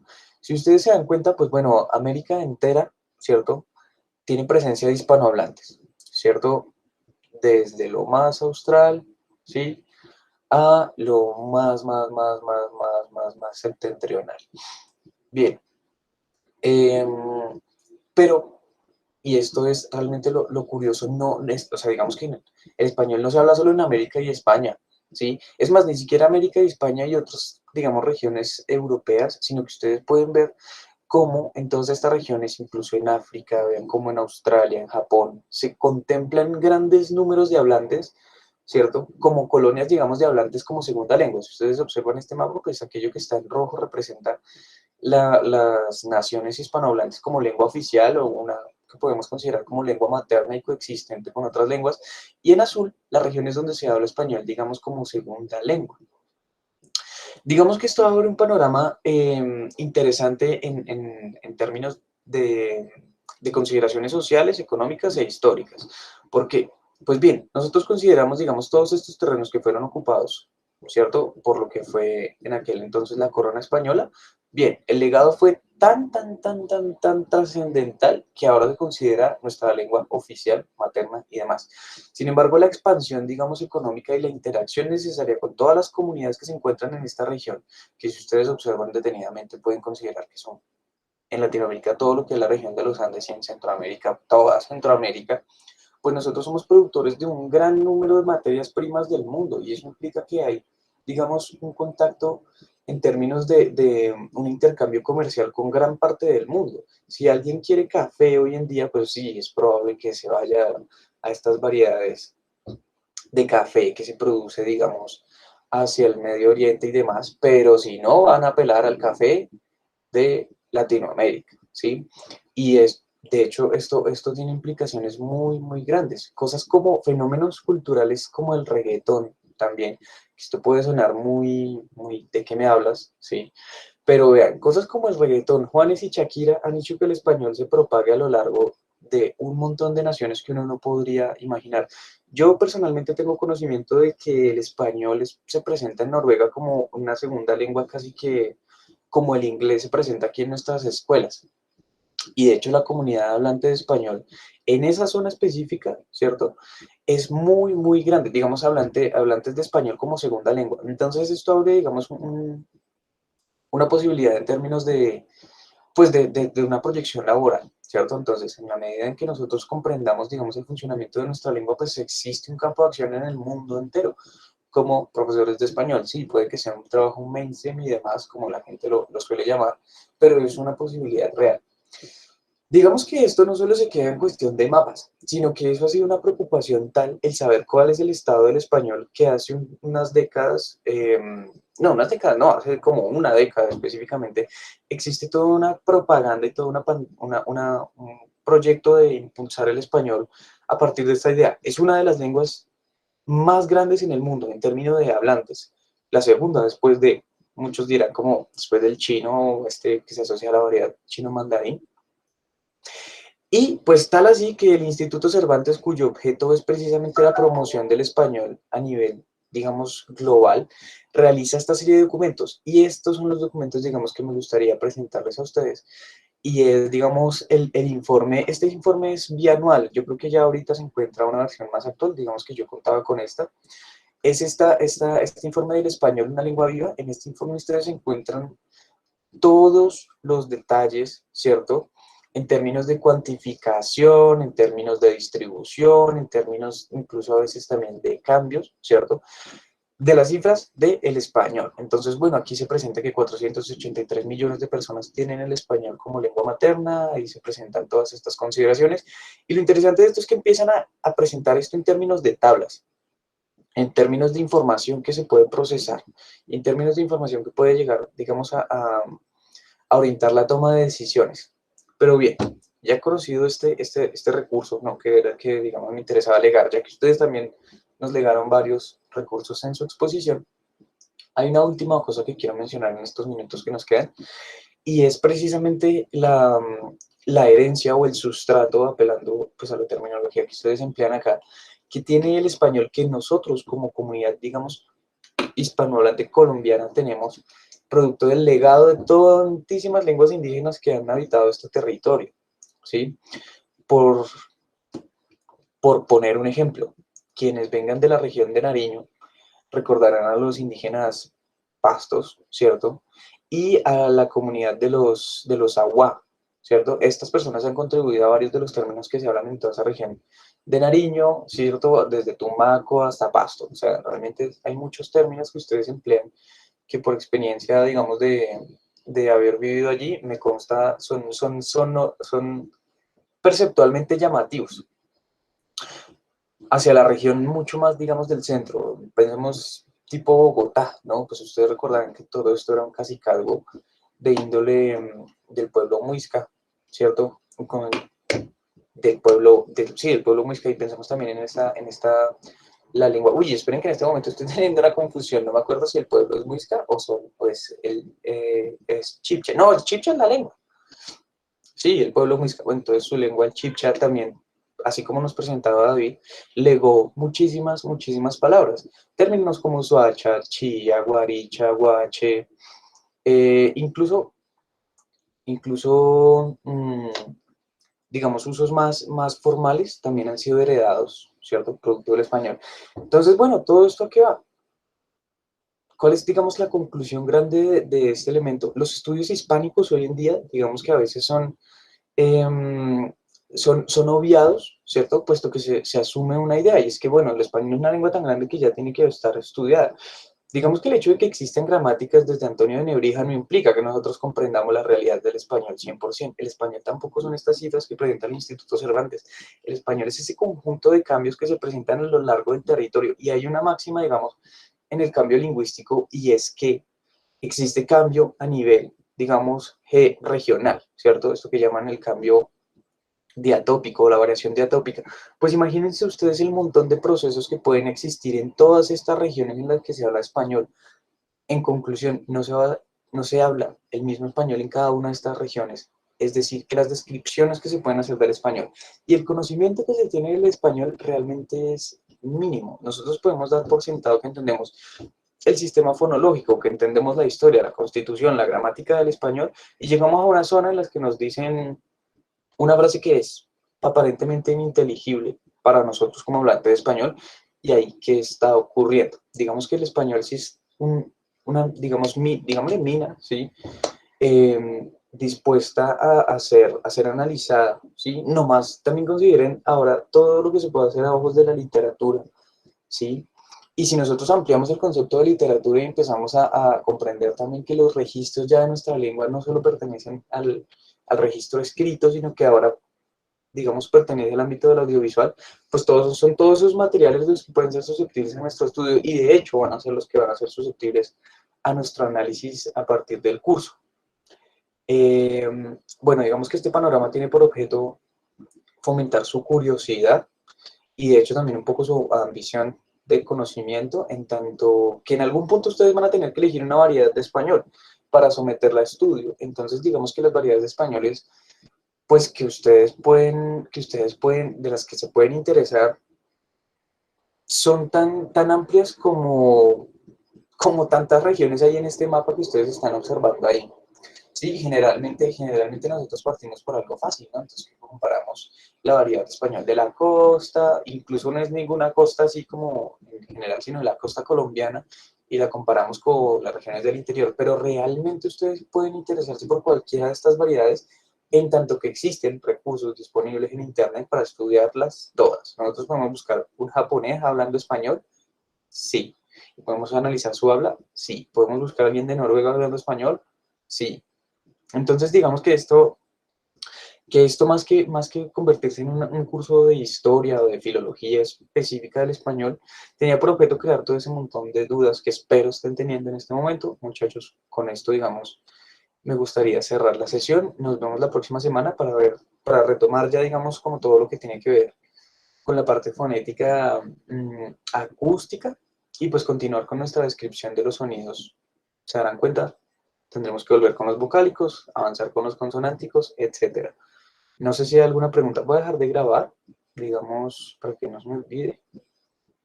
Si ustedes se dan cuenta, pues bueno, América entera, ¿cierto? Tiene presencia de hispanohablantes, ¿cierto? Desde lo más austral, ¿sí? A lo más septentrional. Bien. Pero, y esto es realmente lo curioso, o sea, digamos que el español no se habla solo en América y España, ¿sí? Es más, ni siquiera América y España y otras, digamos, regiones europeas, sino que ustedes pueden ver cómo en todas estas regiones, incluso en África, vean como en Australia, en Japón, se contemplan grandes números de hablantes, ¿cierto? Como colonias, digamos, de hablantes como segunda lengua. Si ustedes observan este mapa, pues aquello que está en rojo representa las naciones hispanohablantes como lengua oficial o una que podemos considerar como lengua materna y coexistente con otras lenguas, y en azul las regiones donde se habla español, digamos, como segunda lengua. Digamos que esto abre un panorama interesante en términos de consideraciones sociales, económicas e históricas. ¿Por qué? Pues bien, nosotros consideramos, digamos, todos estos terrenos que fueron ocupados, ¿cierto? Por lo que fue en aquel entonces la corona española. Bien, el legado fue tan trascendental que ahora se considera nuestra lengua oficial, materna y demás. Sin embargo, la expansión, digamos, económica y la interacción necesaria con todas las comunidades que se encuentran en esta región, que si ustedes observan detenidamente pueden considerar que son en Latinoamérica todo lo que es la región de los Andes y en Centroamérica, toda Centroamérica, pues nosotros somos productores de un gran número de materias primas del mundo y eso implica que hay, digamos, un contacto en términos de un intercambio comercial con gran parte del mundo. Si alguien quiere café hoy en día, pues sí, es probable que se vaya a estas variedades de café que se produce, digamos, hacia el Medio Oriente y demás, pero si no, van a apelar al café de Latinoamérica, ¿sí? Y es De hecho, esto tiene implicaciones muy, muy grandes. Cosas como fenómenos culturales como el reggaetón también. Esto puede sonar muy, muy, ¿de qué me hablas? Sí. Pero vean, cosas como el reggaetón, Juanes y Shakira han hecho que el español se propague a lo largo de un montón de naciones que uno no podría imaginar. Yo personalmente tengo conocimiento de que el español se presenta en Noruega como una segunda lengua, casi que como el inglés se presenta aquí en nuestras escuelas. Y de hecho la comunidad hablante de español en esa zona específica, ¿cierto? Es muy, muy grande, digamos, hablantes de español como segunda lengua. Entonces esto abre, digamos, una posibilidad en términos de, pues de una proyección laboral, ¿cierto? Entonces, en la medida en que nosotros comprendamos, digamos, el funcionamiento de nuestra lengua, pues existe un campo de acción en el mundo entero, como profesores de español. Sí, puede que sea un trabajo mainstream y demás, como la gente lo suele llamar, pero es una posibilidad real. Digamos que esto no solo se queda en cuestión de mapas, sino que eso ha sido una preocupación tal, el saber cuál es el estado del español, que hace unas décadas, no, unas décadas, no, hace como una década específicamente, existe toda una propaganda y todo un proyecto de impulsar el español a partir de esta idea. Es una de las lenguas más grandes en el mundo en términos de hablantes. La segunda, después de, muchos dirán como después del chino, que se asocia a la variedad chino-mandarín. Y pues tal así que el Instituto Cervantes, cuyo objeto es precisamente la promoción del español a nivel, digamos, global, realiza esta serie de documentos. Y estos son los documentos, digamos, que me gustaría presentarles a ustedes. Y es, digamos, el informe, este informe es bianual. Yo creo que ya ahorita se encuentra una versión más actual, digamos que yo contaba con esta. Es este informe del español, una lengua viva. En este informe ustedes encuentran todos los detalles, ¿cierto? En términos de cuantificación, en términos de distribución, en términos incluso a veces también de cambios, ¿cierto? De las cifras del español. Entonces, bueno, aquí se presenta que 483 millones de personas tienen el español como lengua materna, ahí se presentan todas estas consideraciones. Y lo interesante de esto es que empiezan a presentar esto en términos de tablas, en términos de información que se puede procesar, y en términos de información que puede llegar, digamos, a orientar la toma de decisiones. Pero bien, ya conocido este recurso, ¿no? Que era que, digamos, me interesaba legar, ya que ustedes también nos legaron varios recursos en su exposición, hay una última cosa que quiero mencionar en estos minutos que nos quedan, y es precisamente la herencia o el sustrato, apelando pues a la terminología que ustedes emplean acá, que tiene el español que nosotros como comunidad, digamos, hispanohablante colombiana tenemos, producto del legado de tantísimas lenguas indígenas que han habitado este territorio, ¿sí? Por poner un ejemplo, quienes vengan de la región de Nariño recordarán a los indígenas pastos, ¿cierto? Y a la comunidad de los Aguá, ¿cierto? Estas personas han contribuido a varios de los términos que se hablan en toda esa región de Nariño, ¿cierto? Desde Tumaco hasta Pasto. O sea, realmente hay muchos términos que ustedes emplean que por experiencia, digamos, de haber vivido allí, me consta, son perceptualmente llamativos. Hacia la región mucho más, digamos, del centro, pensemos tipo Bogotá, ¿no? Pues ustedes recordarán que todo esto era un cacicazgo de índole del pueblo muisca, ¿cierto? Del pueblo muisca, y pensamos también en la lengua. Uy, esperen que en este momento estoy teniendo una confusión, no me acuerdo si el pueblo es muisca o es chipcha. No, el chipcha es la lengua. Sí, el pueblo muisca, bueno, entonces su lengua, el chipcha, también, así como nos presentaba David, legó muchísimas, muchísimas palabras. Términos como suacha, chía, guaricha, guache, incluso digamos, usos más formales también han sido heredados, ¿cierto? Producto del español. Entonces, bueno, todo esto que va. ¿Cuál es, digamos, la conclusión grande de este elemento? Los estudios hispánicos hoy en día, digamos que a veces son obviados, ¿cierto? Puesto que se asume una idea, y es que, bueno, el español es una lengua tan grande que ya tiene que estar estudiada. Digamos que el hecho de que existen gramáticas desde Antonio de Nebrija no implica que nosotros comprendamos la realidad del español 100%. El español tampoco son estas cifras que presenta el Instituto Cervantes. El español es ese conjunto de cambios que se presentan a lo largo del territorio, y hay una máxima, digamos, en el cambio lingüístico, y es que existe cambio a nivel, digamos, regional, ¿cierto? Esto que llaman el cambio diatópico o la variación diatópica. Pues imagínense ustedes el montón de procesos que pueden existir en todas estas regiones en las que se habla español. En conclusión, no se habla el mismo español en cada una de estas regiones. Es decir, que las descripciones que se pueden hacer del español y el conocimiento que se tiene del español realmente es mínimo. Nosotros podemos dar por sentado que entendemos el sistema fonológico, que entendemos la historia, la constitución, la gramática del español, y llegamos a una zona en la que nos dicen una frase que es aparentemente ininteligible para nosotros como hablantes de español, y ahí qué está ocurriendo. Digamos que el español sí es digámosle mina, ¿sí? Dispuesta a ser analizada, ¿sí? Nomás también consideren ahora todo lo que se puede hacer a ojos de la literatura, ¿sí? Y si nosotros ampliamos el concepto de literatura y empezamos a comprender también que los registros ya de nuestra lengua no solo pertenecen al registro escrito, sino que ahora, digamos, pertenece al ámbito del audiovisual, pues son todos esos materiales los que pueden ser susceptibles a nuestro estudio y de hecho van a ser los que van a ser susceptibles a nuestro análisis a partir del curso. Bueno, digamos que este panorama tiene por objeto fomentar su curiosidad y de hecho también un poco su ambición de conocimiento, en tanto que en algún punto ustedes van a tener que elegir una variedad de español para someterla a estudio. Entonces digamos que las variedades de españoles, pues que ustedes pueden, de las que se pueden interesar, son tan amplias como tantas regiones hay en este mapa que ustedes están observando ahí. Sí, generalmente nosotros partimos por algo fácil, ¿no? Entonces comparamos la variedad español de la costa, incluso no es ninguna costa así como en general, sino la costa colombiana, y la comparamos con las regiones del interior, pero realmente ustedes pueden interesarse por cualquiera de estas variedades, en tanto que existen recursos disponibles en internet para estudiarlas todas. Nosotros podemos buscar un japonés hablando español, sí. ¿Podemos analizar su habla? Sí. ¿Podemos buscar a alguien de Noruega hablando español? Sí. Entonces, digamos que esto más que convertirse en un curso de historia o de filología específica del español, tenía por objeto crear todo ese montón de dudas que espero estén teniendo en este momento. Muchachos, con esto, digamos, me gustaría cerrar la sesión. Nos vemos la próxima semana para retomar ya, digamos, como todo lo que tiene que ver con la parte fonética acústica y pues continuar con nuestra descripción de los sonidos. ¿Se darán cuenta? Tendremos que volver con los vocálicos, avanzar con los consonánticos, etc. No sé si hay alguna pregunta. Voy a dejar de grabar, digamos, para que no se me olvide.